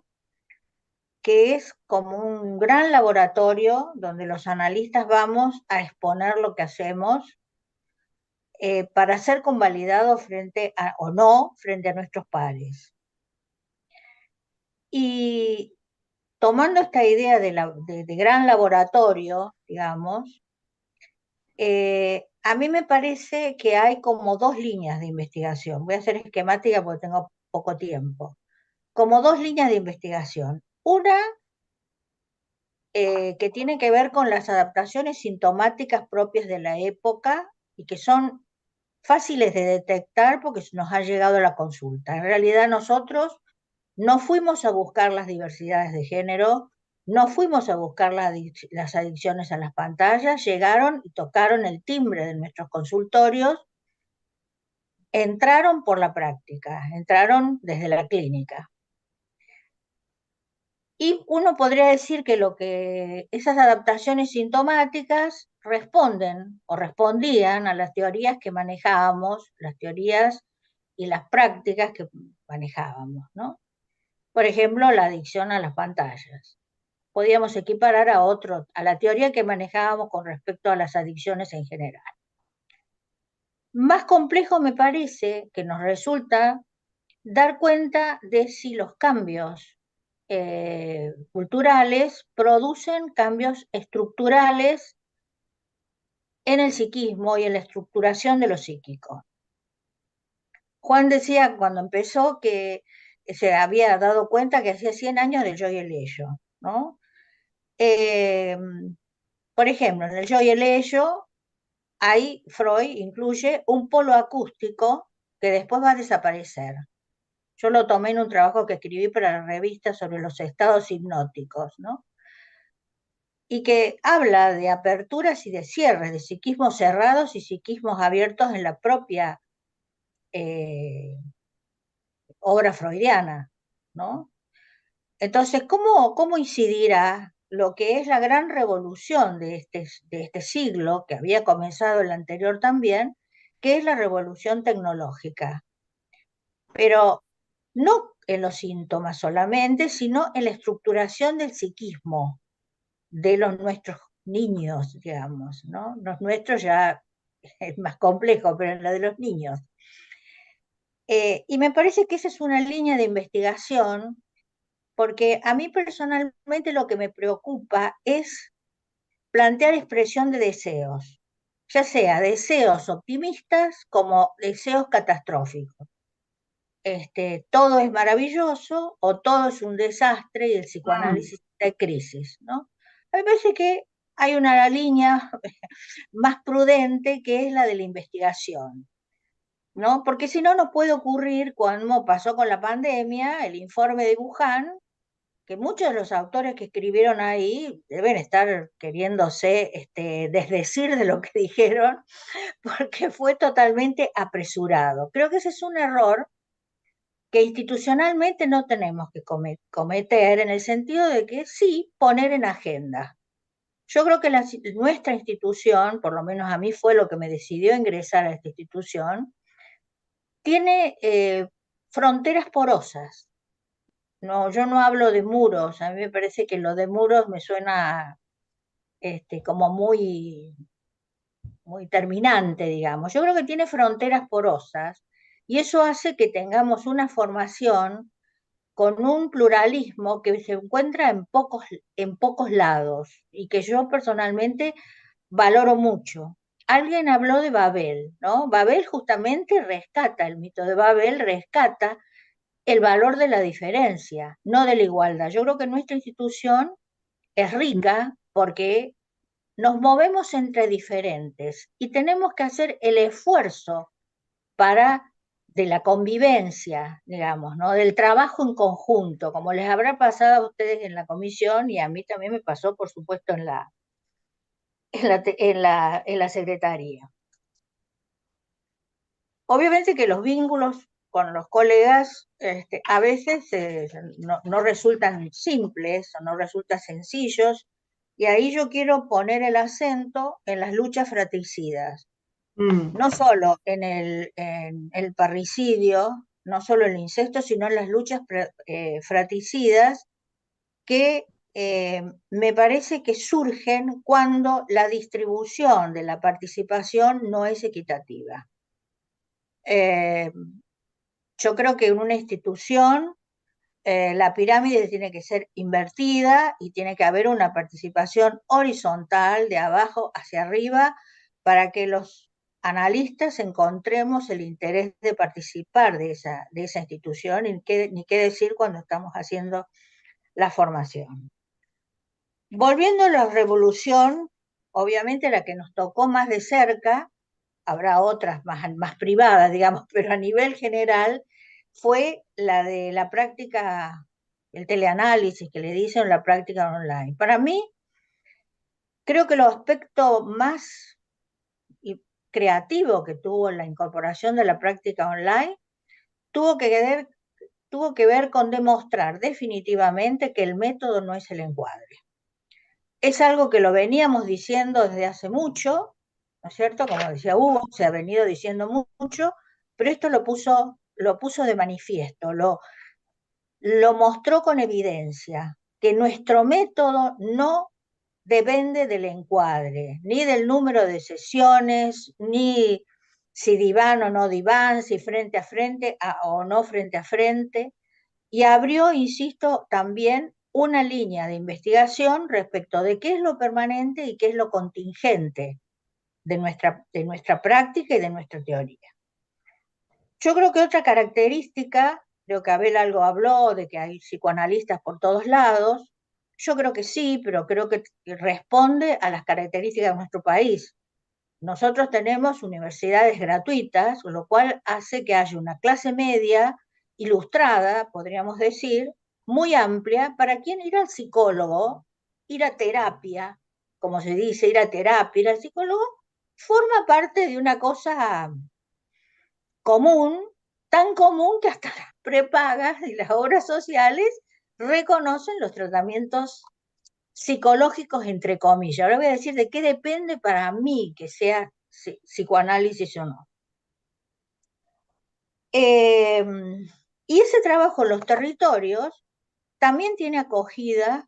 que es como un gran laboratorio donde los analistas vamos a exponer lo que hacemos para ser convalidado o no frente a nuestros pares. Y tomando esta idea de gran laboratorio, digamos, a mí me parece que hay como dos líneas de investigación. Voy a ser esquemática porque tengo poco tiempo. Como dos líneas de investigación. Una que tiene que ver con las adaptaciones sintomáticas propias de la época y que son fáciles de detectar porque nos ha llegado la consulta. En realidad nosotros no fuimos a buscar las diversidades de género, no fuimos a buscar las adicciones a las pantallas, llegaron y tocaron el timbre de nuestros consultorios, entraron por la práctica, entraron desde la clínica. Y uno podría decir que esas adaptaciones sintomáticas responden o respondían a las teorías que manejábamos, las teorías y las prácticas que manejábamos, ¿no? Por ejemplo, la adicción a las pantallas. Podíamos equiparar a la teoría que manejábamos con respecto a las adicciones en general. Más complejo me parece que nos resulta dar cuenta de si los cambios culturales producen cambios estructurales en el psiquismo y en la estructuración de lo psíquico. Juan decía cuando empezó que se había dado cuenta que hacía 100 años del yo y el ello, ¿no? Por ejemplo, en el yo y el ello, ahí Freud incluye un polo acústico que después va a desaparecer. Yo lo tomé en un trabajo que escribí para la revista sobre los estados hipnóticos, ¿no? Y que habla de aperturas y de cierres, de psiquismos cerrados y psiquismos abiertos en la propia obra freudiana, ¿no? Entonces, ¿cómo incidirá lo que es la gran revolución de este siglo, que había comenzado el anterior también, que es la revolución tecnológica? Pero no en los síntomas solamente, sino en la estructuración del psiquismo, de los nuestros niños, digamos, ¿no? Los nuestros ya es más complejo, pero en la de los niños. Y me parece que esa es una línea de investigación, porque a mí personalmente lo que me preocupa es plantear expresión de deseos, ya sea deseos optimistas como deseos catastróficos. Todo es maravilloso o todo es un desastre y el psicoanálisis está en crisis, ¿no? A mí me parece que hay una línea más prudente que es la de la investigación, ¿no? Porque si no, no puede ocurrir como pasó con la pandemia, el informe de Wuhan, que muchos de los autores que escribieron ahí deben estar queriéndose desdecir de lo que dijeron, porque fue totalmente apresurado. Creo que ese es un error que institucionalmente no tenemos que cometer, en el sentido de que sí, poner en agenda. Yo creo que nuestra institución, por lo menos a mí fue lo que me decidió ingresar a esta institución, tiene fronteras porosas. No, yo no hablo de muros, a mí me parece que lo de muros me suena como muy terminante, digamos. Yo creo que tiene fronteras porosas y eso hace que tengamos una formación con un pluralismo que se encuentra en pocos lados y que yo personalmente valoro mucho. Alguien habló de Babel, ¿no? Babel justamente rescata, el mito de Babel rescata el valor de la diferencia, no de la igualdad. Yo creo que nuestra institución es rica porque nos movemos entre diferentes y tenemos que hacer el esfuerzo para de la convivencia, digamos, ¿no? Del trabajo en conjunto, como les habrá pasado a ustedes en la comisión y a mí también me pasó, por supuesto, en la secretaría. Obviamente que los vínculos con los colegas a veces no resultan simples o no resultan sencillos, y ahí yo quiero poner el acento en las luchas fratricidas. No solo en el parricidio, no solo en el incesto, sino en las luchas fratricidas que me parece que surgen cuando la distribución de la participación no es equitativa. Yo creo que en una institución la pirámide tiene que ser invertida y tiene que haber una participación horizontal de abajo hacia arriba para que los analistas encontremos el interés de participar de esa institución, ni qué decir cuando estamos haciendo la formación. Volviendo a la revolución, obviamente la que nos tocó más de cerca, habrá otras más privadas, digamos, pero a nivel general fue la de la práctica, el teleanálisis que le dicen, la práctica online. Para mí, creo que el aspecto más creativo que tuvo la incorporación de la práctica online tuvo que ver con demostrar definitivamente que el método no es el encuadre. Es algo que lo veníamos diciendo desde hace mucho, ¿no es cierto? Como decía Hugo, se ha venido diciendo mucho, pero esto lo puso de manifiesto, lo mostró con evidencia, que nuestro método no depende del encuadre, ni del número de sesiones, ni si diván o no diván, si frente a frente o no frente a frente, y abrió, insisto, también una línea de investigación respecto de qué es lo permanente y qué es lo contingente de nuestra práctica y de nuestra teoría. Yo creo que otra característica, creo que Abel algo habló de que hay psicoanalistas por todos lados, yo creo que sí, pero creo que responde a las características de nuestro país. Nosotros tenemos universidades gratuitas, lo cual hace que haya una clase media ilustrada, podríamos decir, muy amplia, para quien ir al psicólogo, ir a terapia, como se dice, ir a terapia, ir al psicólogo, forma parte de una cosa común, tan común que hasta las prepagas y las obras sociales reconocen los tratamientos psicológicos, entre comillas. Ahora voy a decir de qué depende para mí que sea psicoanálisis o no. Y ese trabajo en los territorios también tiene acogida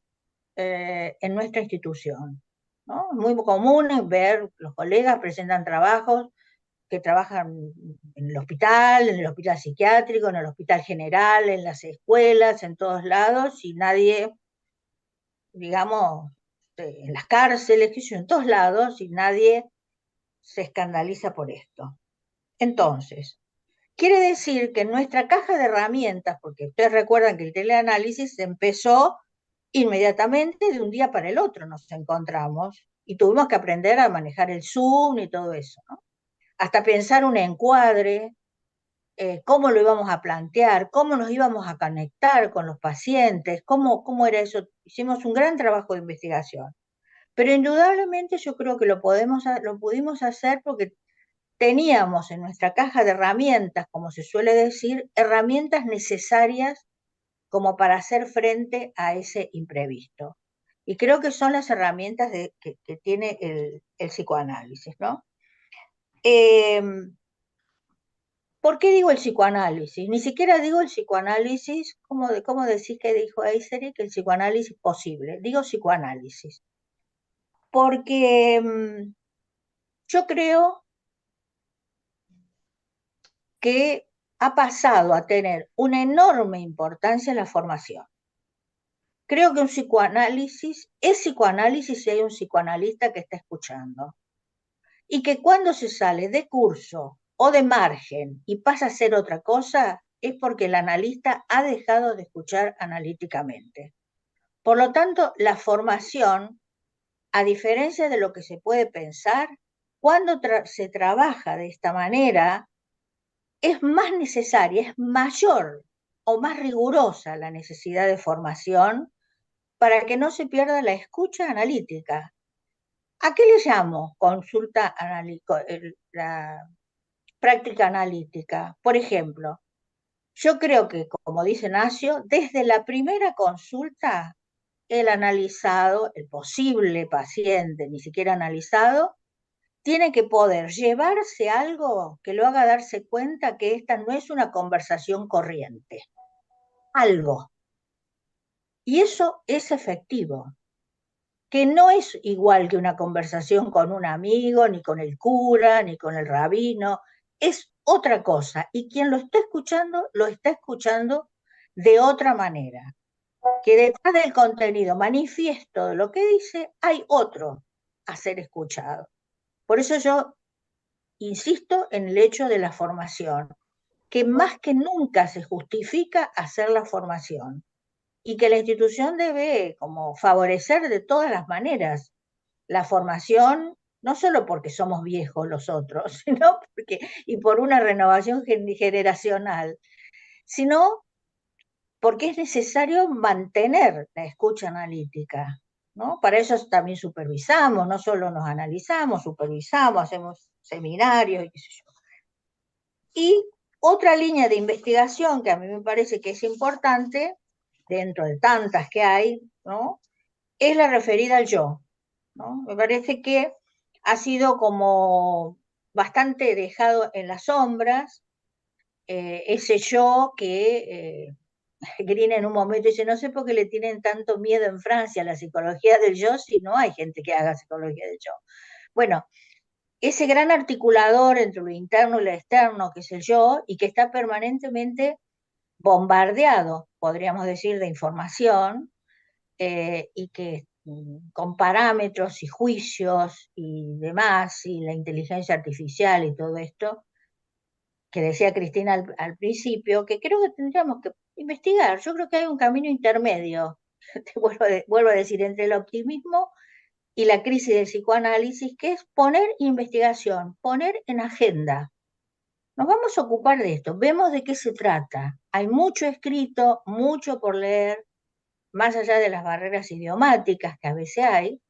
en nuestra institución, ¿no? Es muy común ver los colegas presentan trabajos que trabajan en el hospital psiquiátrico, en el hospital general, en las escuelas, en todos lados, y nadie, digamos, en las cárceles, qué sé yo, en todos lados, y nadie se escandaliza por esto. Entonces, quiere decir que en nuestra caja de herramientas, porque ustedes recuerdan que el teleanálisis empezó inmediatamente de un día para el otro, nos encontramos, y tuvimos que aprender a manejar el Zoom y todo eso, ¿no? Hasta pensar un encuadre, cómo lo íbamos a plantear, cómo nos íbamos a conectar con los pacientes, cómo era eso. Hicimos un gran trabajo de investigación. Pero indudablemente yo creo que lo pudimos hacer porque teníamos en nuestra caja de herramientas, como se suele decir, herramientas necesarias como para hacer frente a ese imprevisto. Y creo que son las herramientas que tiene el psicoanálisis, ¿no? ¿Por qué digo el psicoanálisis? Ni siquiera digo el psicoanálisis, ¿cómo decís que dijo Eisery? Que el psicoanálisis posible. Digo psicoanálisis. Porque yo creo que ha pasado a tener una enorme importancia en la formación. Creo que un psicoanálisis es psicoanálisis si hay un psicoanalista que está escuchando. Y que cuando se sale de curso o de margen y pasa a ser otra cosa, es porque el analista ha dejado de escuchar analíticamente. Por lo tanto, la formación, a diferencia de lo que se puede pensar, cuando se trabaja de esta manera, es más necesaria, es mayor o más rigurosa la necesidad de formación para que no se pierda la escucha analítica. ¿A qué le llamo consulta analítica? La práctica analítica. Por ejemplo, yo creo que, como dice Nacio, desde la primera consulta, el analizado, el posible paciente, ni siquiera analizado, tiene que poder llevarse algo que lo haga darse cuenta que esta no es una conversación corriente. Algo. Y eso es efectivo. Que no es igual que una conversación con un amigo, ni con el cura, ni con el rabino, es otra cosa. Y quien lo está escuchando de otra manera. Que detrás del contenido manifiesto de lo que dice, hay otro a ser escuchado. Por eso yo insisto en el hecho de la formación, que más que nunca se justifica hacer la formación y que la institución debe como favorecer de todas las maneras la formación, no solo porque somos viejos los otros, sino y por una renovación generacional, sino porque es necesario mantener la escucha analítica, ¿no? Para eso también supervisamos, no solo nos analizamos, supervisamos, hacemos seminarios y qué sé yo. Y otra línea de investigación que a mí me parece que es importante, dentro de tantas que hay, ¿no? Es la referida al yo, ¿no? Me parece que ha sido como bastante dejado en las sombras, ese yo que Green en un momento dice, no sé por qué le tienen tanto miedo en Francia a la psicología del yo si no hay gente que haga psicología del yo. Bueno, ese gran articulador entre lo interno y lo externo que es el yo y que está permanentemente bombardeado, podríamos decir, de información, y que con parámetros y juicios y demás, y la inteligencia artificial y todo esto, que decía Cristina al principio, que creo que tendríamos que investigar. Yo creo que hay un camino intermedio, te vuelvo a decir, entre el optimismo y la crisis del psicoanálisis, que es poner investigación, poner en agenda. Nos vamos a ocupar de esto, vemos de qué se trata. Hay mucho escrito, mucho por leer, más allá de las barreras idiomáticas que a veces hay,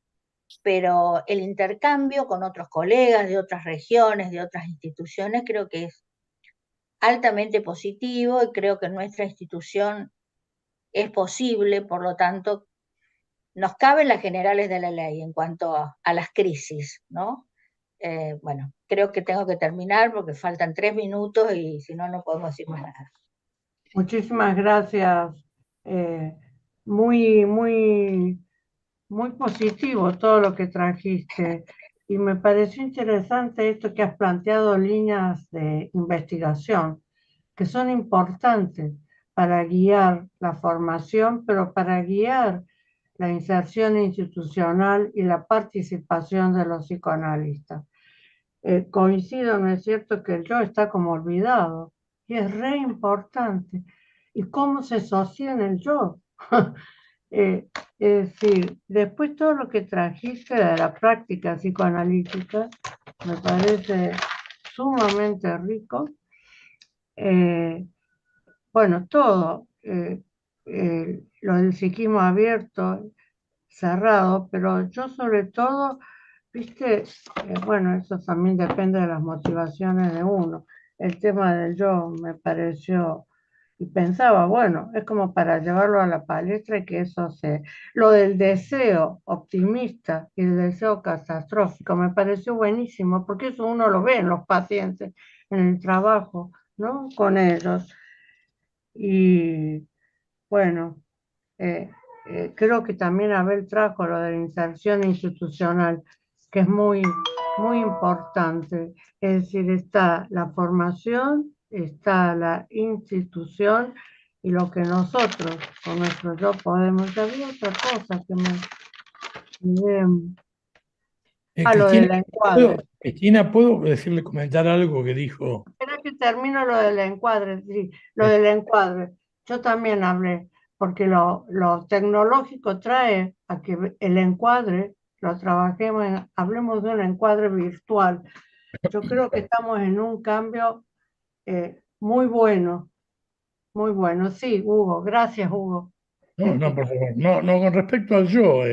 pero el intercambio con otros colegas de otras regiones, de otras instituciones, creo que es altamente positivo y creo que en nuestra institución es posible, por lo tanto, nos caben las generales de la ley en cuanto a las crisis, ¿no? Bueno, creo que tengo que terminar porque faltan 3 minutos y si no, no podemos decir más nada. Muchísimas gracias. Muy muy positivo todo lo que trajiste y me pareció interesante esto que has planteado líneas de investigación que son importantes para guiar la formación, pero para guiar la inserción institucional y la participación de los psicoanalistas. Coincido, ¿no es cierto?, que el yo está como olvidado y es re importante. ¿Y cómo se sostiene el yo? Es decir, después todo lo que trajiste de la práctica psicoanalítica me parece sumamente rico. Bueno, todo, lo del psiquismo abierto, cerrado, pero yo sobre todo, viste, bueno, eso también depende de las motivaciones de uno. El tema del yo me pareció, y pensaba, bueno, es como para llevarlo a la palestra y que eso se... Lo del deseo optimista y el deseo catastrófico me pareció buenísimo, porque eso uno lo ve en los pacientes, en el trabajo, ¿no? Con ellos. Y bueno, eh, creo que también Abel trajo lo de la inserción institucional, que es muy, muy importante. Es decir, está la formación, está la institución y lo que nosotros con nuestro yo podemos hacer. Había otra cosa que me... Ah, lo del encuadre. Cristina, ¿puedo decirle, comentar algo que dijo? Espera que termino lo del encuadre, sí, lo del encuadre. Yo también hablé, porque lo tecnológico trae a que el encuadre lo trabajemos, hablemos de un encuadre virtual. Yo creo que estamos en un cambio muy bueno, muy bueno. Sí, Hugo, gracias, Hugo. No, por favor. No, con respecto al yo,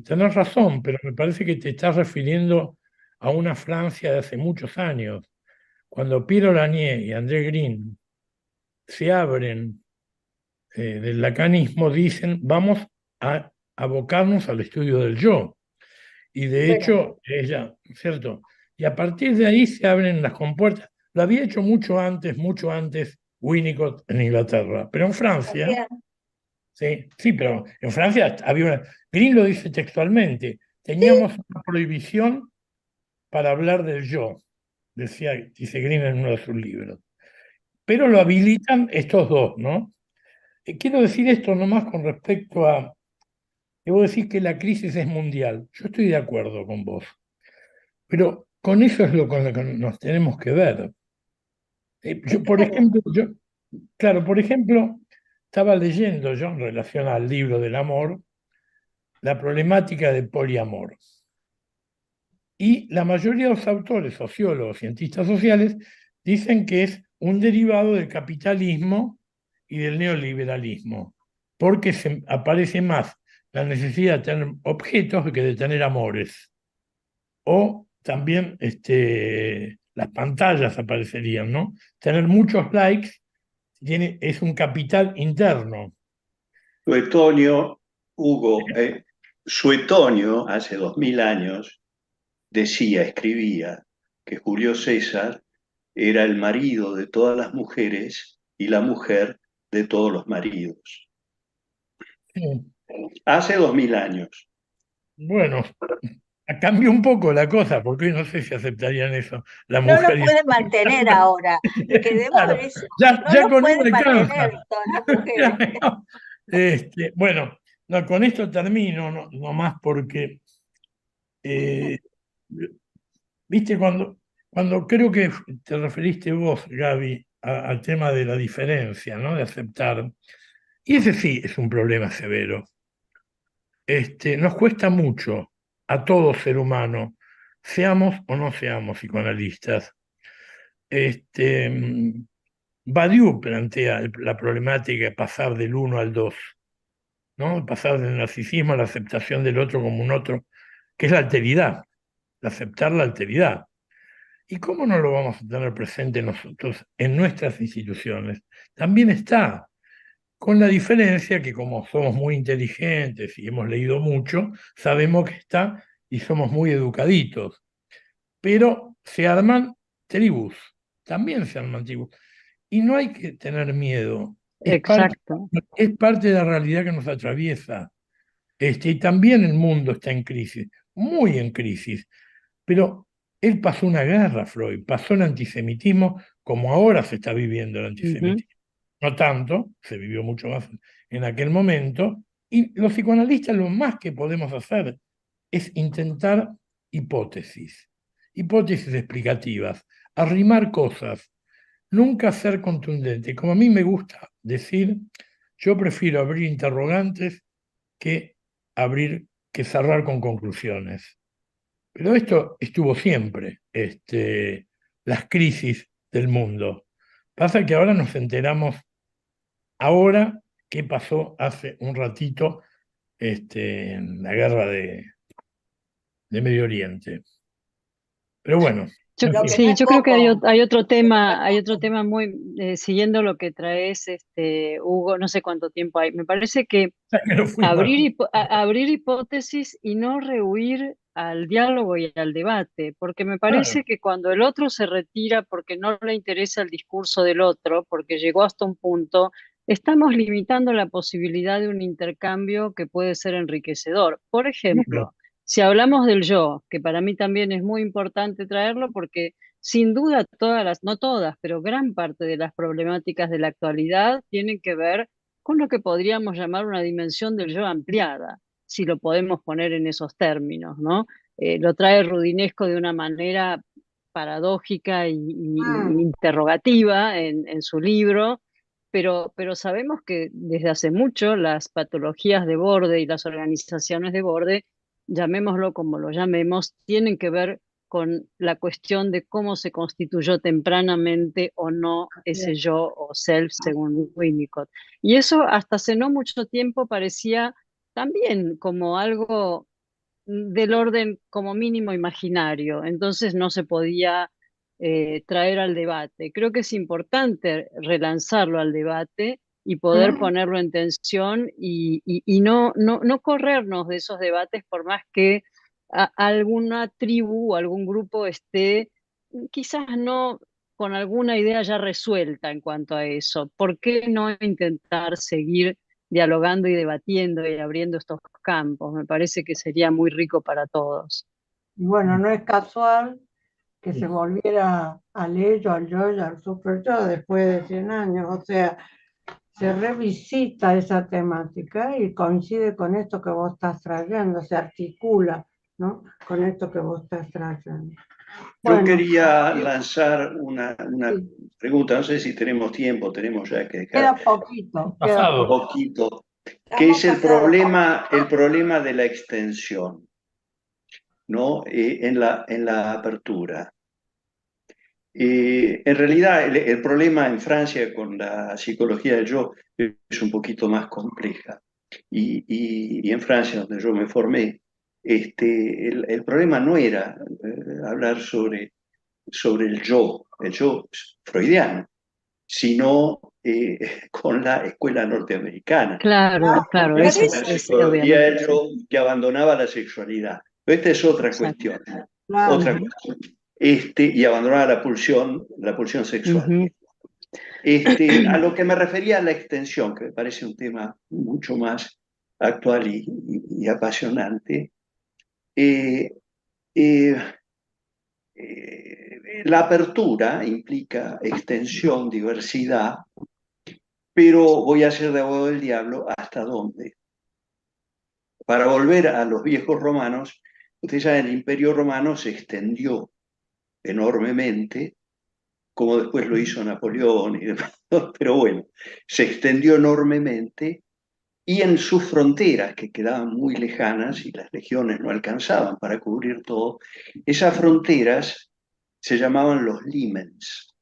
tenés razón, pero me parece que te estás refiriendo a una Francia de hace muchos años, cuando Piero Lanier y André Green se abren del lacanismo, dicen, vamos a abocarnos al estudio del yo. Y de hecho, ella, ¿cierto? Y a partir de ahí se abren las compuertas. Lo había hecho mucho antes Winnicott en Inglaterra, pero en Francia, sí, pero en Francia había una... Green lo dice textualmente, teníamos una prohibición para hablar del yo, dice Green en uno de sus libros. Pero lo habilitan estos dos, ¿no? Quiero decir esto nomás con respecto a... Debo decir que la crisis es mundial. Yo estoy de acuerdo con vos. Pero con eso es con lo que nos tenemos que ver. Por ejemplo, estaba leyendo yo en relación al libro del amor, la problemática del poliamor. Y la mayoría de los autores, sociólogos, cientistas sociales, dicen que es un derivado del capitalismo y del neoliberalismo, porque aparece más la necesidad de tener objetos que de tener amores. O también las pantallas aparecerían, ¿no? Tener muchos likes es un capital interno. Suetonio, Hugo, Suetonio, hace 2000 años, escribía que Julio César era el marido de todas las mujeres y la mujer de todos los maridos. Sí. Hace 2000 años. Bueno, cambió un poco la cosa, porque hoy no sé si aceptarían eso. La No mujer lo puede mantener ahora. Claro, Eso. ya No lo con puede uno mantener alcanza. todas las mujeres. Bueno, no, con esto termino, no más porque, viste, cuando creo que te referiste vos, Gaby, al tema de la diferencia, ¿no? De aceptar. Y ese sí es un problema severo. Nos cuesta mucho a todo ser humano, seamos o no seamos psicoanalistas. Badiou plantea la problemática de pasar del uno al dos, ¿no? Pasar del narcisismo a la aceptación del otro como un otro, que es la alteridad, aceptar la alteridad. ¿Y cómo no lo vamos a tener presente nosotros en nuestras instituciones? También está, con la diferencia que como somos muy inteligentes y hemos leído mucho, sabemos que está y somos muy educaditos. Pero se arman tribus, también se arman tribus. Y no hay que tener miedo. Es Exacto. parte de la realidad que nos atraviesa. y también el mundo está en crisis, muy en crisis. Pero él pasó una guerra, Freud, pasó el antisemitismo como ahora se está viviendo el Ujú. antisemitismo. No tanto, se vivió mucho más en aquel momento, y los psicoanalistas lo más que podemos hacer es intentar hipótesis, hipótesis explicativas, arrimar cosas, nunca ser contundente. Como a mí me gusta decir, yo prefiero abrir interrogantes que que cerrar con conclusiones. Pero esto estuvo siempre, las crisis del mundo. Pasa que ahora nos enteramos, ahora qué pasó hace un ratito, en la guerra de Medio Oriente. Pero bueno, en Lo fin. que no Sí, es yo creo que poco. hay otro tema muy, siguiendo lo que traes, Hugo, no sé cuánto tiempo hay. Me parece que Ya que nos fuimos. abrir hipótesis y no rehuir al diálogo y al debate, porque me Claro, parece que cuando el otro se retira porque no le interesa el discurso del otro, porque llegó hasta un punto, estamos limitando la posibilidad de un intercambio que puede ser enriquecedor. Por claro. ejemplo, si hablamos del yo, que para mí también es muy importante traerlo porque sin duda no todas, pero gran parte de las problemáticas de la actualidad tienen que ver con lo que podríamos llamar una dimensión del yo ampliada, si lo podemos poner en esos términos, ¿no? Lo trae Rudinesco de una manera paradójica y Mm, interrogativa en su libro, pero sabemos que desde hace mucho las patologías de borde y las organizaciones de borde, llamémoslo como lo llamemos, tienen que ver con la cuestión de cómo se constituyó tempranamente o no ese bien. yo o self según Winnicott. Y eso hasta hace no mucho tiempo parecía también como algo del orden como mínimo imaginario, entonces no se podía traer al debate. Creo que es importante relanzarlo al debate y poder Mm, ponerlo en tensión y no corrernos de esos debates por más que alguna tribu o algún grupo esté quizás no con alguna idea ya resuelta en cuanto a eso. ¿Por qué no intentar seguir dialogando y debatiendo y abriendo estos campos? Me parece que sería muy rico para todos. Y bueno, no es casual que se volviera al ello, al yo y al super yo después de 100 años. O sea, se revisita esa temática y coincide con esto que vos estás trayendo, se articula, ¿no? Con esto que vos estás trayendo. Yo Bueno, quería lanzar una sí, pregunta, no sé si tenemos tiempo, tenemos ya que dejar queda poquito, queda Pasado. un poquito. poquito, que Estamos es pasados. el problema de la extensión, ¿no? En la apertura. En realidad, el problema en Francia con la psicología del yo es un poquito más compleja. Y en Francia, donde yo me formé, el problema no era hablar sobre el yo freudiano, sino con la escuela norteamericana. Claro, claro, Pero eso La es psicología obviamente, del sí. yo que abandonaba la sexualidad. Pero esta es otra Exacto. cuestión. Otra Claro. Ujú, cuestión. Y abandonaba la pulsión sexual. ujú. A lo que me refería a la extensión, que me parece un tema mucho más actual y apasionante, eh, eh, la apertura implica extensión, diversidad, pero voy a ser de abogado del diablo, ¿hasta dónde? Para volver a los viejos romanos, ustedes saben, el imperio romano se extendió enormemente, como después lo hizo Napoleón y demás, pero bueno, se extendió enormemente y en sus fronteras, que quedaban muy lejanas y las legiones no alcanzaban para cubrir todo, esas fronteras se llamaban los limens,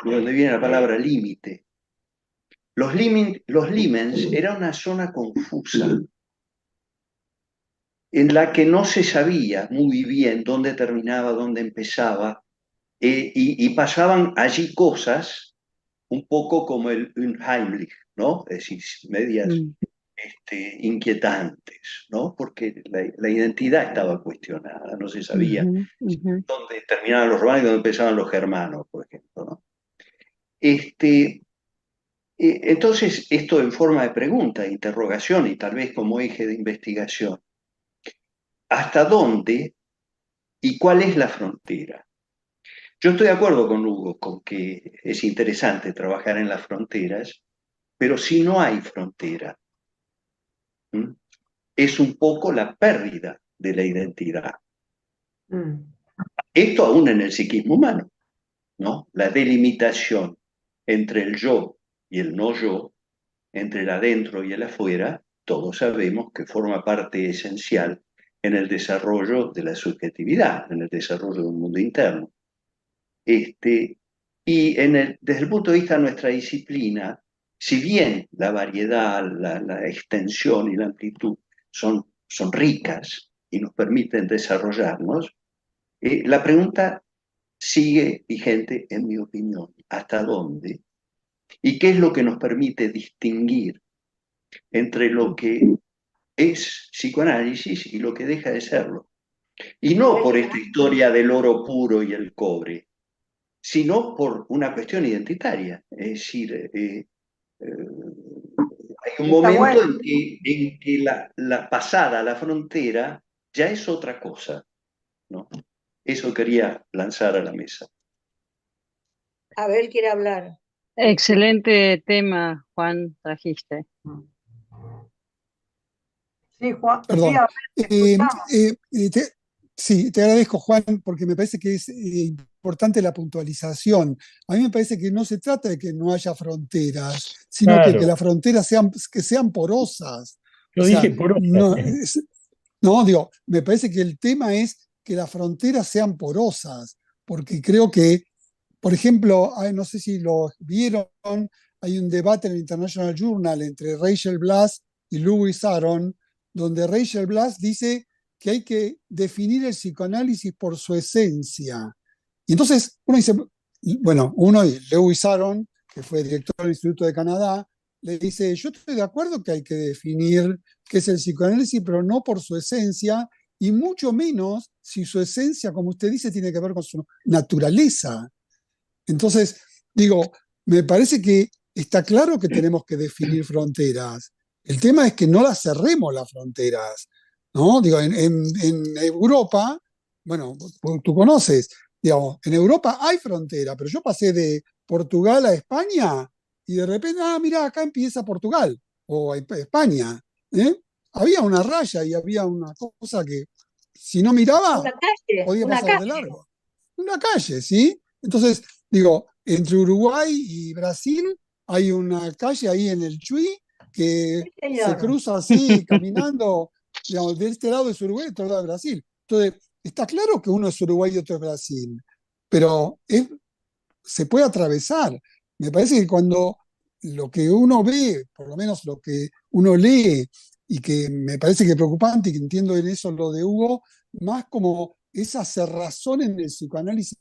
de donde viene la palabra límite. Los limens era una zona confusa en la que no se sabía muy bien dónde terminaba, dónde empezaba, y pasaban allí cosas un poco como el Unheimlich, ¿no? Es decir, medias Mm, inquietantes, ¿no? Porque la identidad estaba cuestionada, no se sabía ujú, ujú. dónde terminaban los romanos y dónde empezaban los germanos, por ejemplo, ¿no? Este, Entonces, esto en forma de pregunta, interrogación y tal vez como eje de investigación. ¿Hasta dónde y cuál es la frontera? Yo estoy de acuerdo con Hugo, con que es interesante trabajar en las fronteras, pero si no hay frontera, ¿m? Es un poco la pérdida de la identidad. Mm. Esto aún en el psiquismo humano, ¿no? La delimitación entre el yo y el no yo, entre el adentro y el afuera, todos sabemos que forma parte esencial en el desarrollo de la subjetividad, en el desarrollo de un mundo interno. Y desde el punto de vista de nuestra disciplina, si bien la variedad, la extensión y la amplitud son ricas y nos permiten desarrollarnos, la pregunta sigue vigente, en mi opinión. ¿Hasta dónde? ¿Y qué es lo que nos permite distinguir entre lo que es psicoanálisis y lo que deja de serlo? Y no por esta historia del oro puro y el cobre, sino por una cuestión identitaria. Es decir, hay un Está momento bueno. en que la pasada, la frontera, ya es otra cosa, ¿no? Eso quería lanzar a la mesa. Abel quiere hablar. Excelente tema, Juan, trajiste. Sí, Juan, sí, Perdón. Abel, te escuchamos. Sí, te agradezco, Juan, porque me parece que es importante la puntualización. A mí me parece que no se trata de que no haya fronteras, sino que Claro, las fronteras sean porosas. O yo sea, dije por otra. no, digo, me parece que el tema es que las fronteras sean porosas, porque creo que, por ejemplo, no sé si lo vieron, hay un debate en el International Journal entre Rachel Blass y Lewis Aron, donde Rachel Blass dice que hay que definir el psicoanálisis por su esencia. Y entonces uno dice, bueno, Lewis Aron, que fue director del Instituto de Canadá, le dice, yo estoy de acuerdo que hay que definir qué es el psicoanálisis, pero no por su esencia, y mucho menos si su esencia, como usted dice, tiene que ver con su naturaleza. Entonces, digo, me parece que está claro que tenemos que definir fronteras. El tema es que no las cerremos las fronteras, ¿no? Digo, en Europa, bueno, tú conoces, digamos, en Europa hay frontera, pero yo pasé de Portugal a España y de repente, mira, acá empieza Portugal o España, ¿eh? Había una raya y había una cosa que si no miraba podía Una pasar de calle. largo. Una calle, ¿sí? Entonces, digo, entre Uruguay y Brasil hay una calle ahí en el Chuy que Sí, se señor. cruza así, caminando, digamos, de este lado es Uruguay, de otro lado es Brasil. Entonces, está claro que uno es Uruguay y otro es Brasil, pero se puede atravesar. Me parece que cuando lo que uno ve, por lo menos lo que uno lee, y que me parece que es preocupante, y que entiendo en eso lo de Hugo, más como esa cerrazón en el psicoanálisis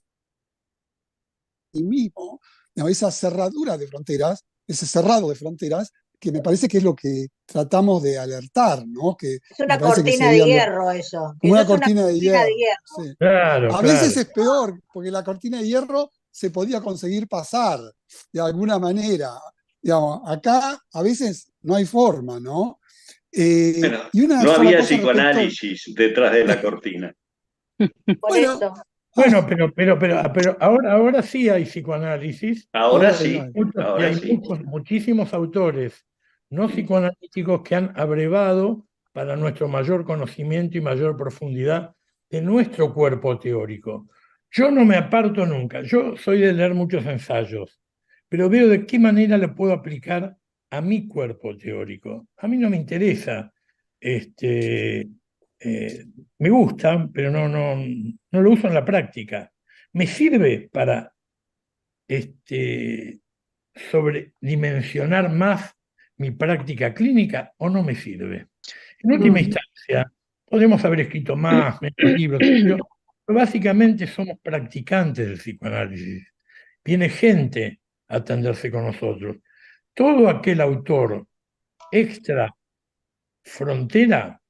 mismo, ¿no? Esa cerradura de fronteras, ese cerrado de fronteras, que me parece que es lo que tratamos de alertar, ¿no? Que Es me una parece que cortina de sería hierro eso. como Eso una es una cortina de cortina de hierro. hierro. Sí. Claro, A veces claro. es peor, porque la cortina de hierro se podía conseguir pasar de alguna manera. Digamos, acá a veces no hay forma, ¿no? Bueno, Y una no sola había cosa respecto. psicoanálisis detrás de la cortina. Por Bueno, eso. Bueno, pero ahora sí hay psicoanálisis Ahora ahora sí, y ahora hay sí. muchísimos autores no psicoanalíticos que han abrevado para nuestro mayor conocimiento y mayor profundidad de nuestro cuerpo teórico. Yo no me aparto nunca, yo soy de leer muchos ensayos, pero veo de qué manera le puedo aplicar a mi cuerpo teórico. A mí no me interesa eh, me gusta, pero no lo uso en la práctica. ¿Me sirve para sobredimensionar más mi práctica clínica o no me sirve? En última Mm. instancia, podemos haber escrito más, menos libros, pero básicamente somos practicantes del psicoanálisis. Viene gente a atenderse con nosotros. Todo aquel autor extra frontera,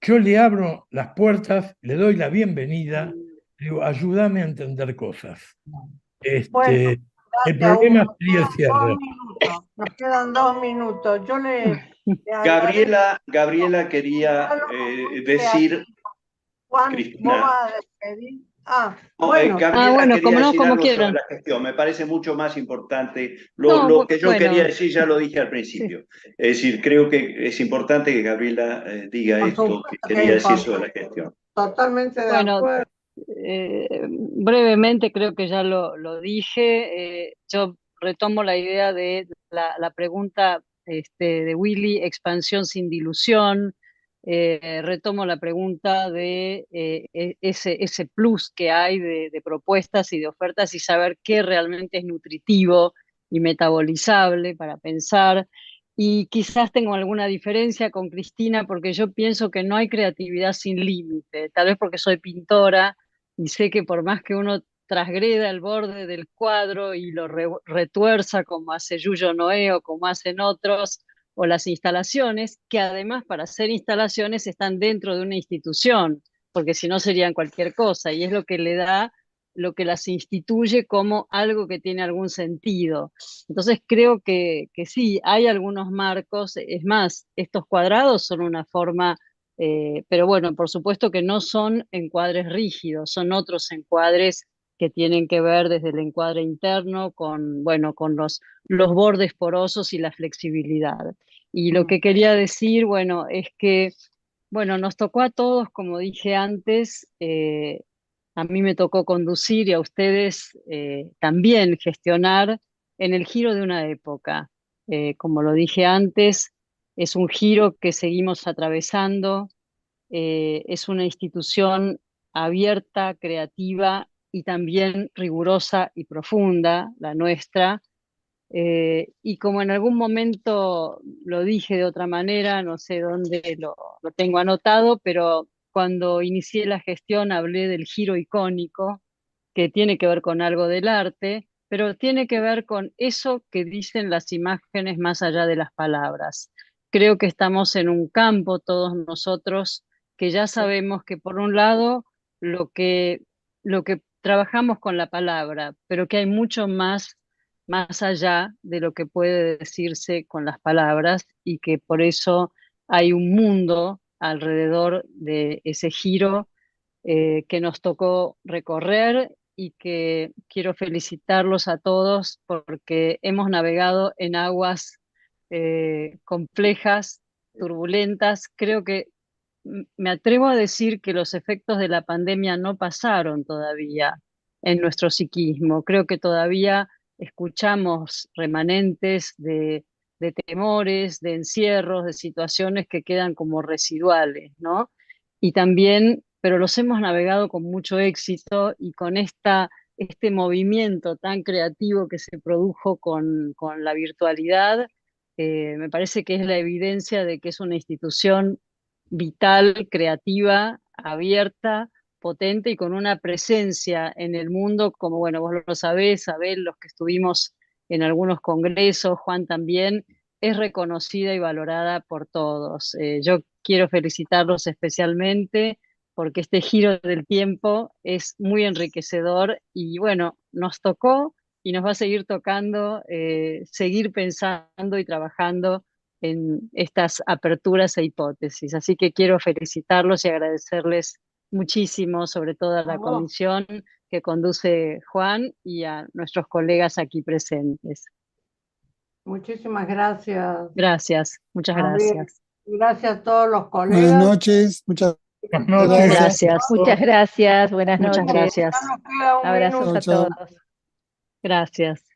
yo le abro las puertas, le doy la bienvenida, le digo, ayúdame a entender cosas. Bueno, Este, El Gracias, problema Hugo. sería el cierre. Nos quedan 2 minutos. Yo le Gabriela quería decir, Juan, ¿vos Cristina. vas a despedir? No, Bueno. Gabriela bueno, quería decir como algo sobre quieran. la gestión. Me parece mucho más importante. No, Lo que yo bueno, quería decir ya lo dije al sí, principio. Es decir, creo que es importante que Gabriela diga por esto que supuesto que quería es decir sobre la importante. gestión. Totalmente de bueno, acuerdo. brevemente creo que ya lo dije. Yo retomo la idea de la pregunta de Willy, expansión sin dilución. Retomo la pregunta de ese plus que hay de propuestas y de ofertas y saber qué realmente es nutritivo y metabolizable para pensar. Y quizás tengo alguna diferencia con Cristina porque yo pienso que no hay creatividad sin límite, tal vez porque soy pintora y sé que por más que uno transgreda el borde del cuadro y lo retuerza como hace Yuyo Noé o como hacen otros, o las instalaciones, que además para hacer instalaciones están dentro de una institución, porque si no serían cualquier cosa, y es lo que le da, lo que las instituye como algo que tiene algún sentido. Entonces creo que sí, hay algunos marcos, es más, estos cuadrados son una forma, pero bueno, por supuesto que no son encuadres rígidos, son otros encuadres que tienen que ver desde el encuadre interno con, bueno, con los bordes porosos y la flexibilidad. Y lo que quería decir, bueno, es que, bueno, nos tocó a todos, como dije antes, a mí me tocó conducir y a ustedes también gestionar en el giro de una época. Como lo dije antes, es un giro que seguimos atravesando, es una institución abierta, creativa y también rigurosa y profunda, la nuestra. Y como en algún momento lo dije de otra manera, no sé dónde lo tengo anotado, pero cuando inicié la gestión hablé del giro icónico, que tiene que ver con algo del arte, pero tiene que ver con eso que dicen las imágenes más allá de las palabras. Creo que estamos en un campo, todos nosotros, que ya sabemos que por un lado lo que trabajamos con la palabra, pero que hay mucho más allá de lo que puede decirse con las palabras y que por eso hay un mundo alrededor de ese giro que nos tocó recorrer y que quiero felicitarlos a todos porque hemos navegado en aguas complejas, turbulentas. Creo que me atrevo a decir que los efectos de la pandemia no pasaron todavía en nuestro psiquismo. Creo que todavía escuchamos remanentes de temores, de encierros, de situaciones que quedan como residuales, ¿no? Y también, pero los hemos navegado con mucho éxito y con este movimiento tan creativo que se produjo con la virtualidad, me parece que es la evidencia de que es una institución vital, creativa, abierta, potente y con una presencia en el mundo, como bueno, vos lo sabés, Abel, los que estuvimos en algunos congresos, Juan también, es reconocida y valorada por todos. Yo quiero felicitarlos especialmente porque este giro del tiempo es muy enriquecedor y bueno, nos tocó y nos va a seguir tocando seguir pensando y trabajando en estas aperturas e hipótesis. Así que quiero felicitarlos y agradecerles muchísimo, sobre todo a la comisión que conduce Juan y a nuestros colegas aquí presentes. Muchísimas gracias. Gracias, muchas gracias. Gracias a todos los colegas. Buenas noches, muchas Gracias. Muchas gracias, buenas Muchas noches. gracias. Abrazos a Chao, chao. todos. Gracias.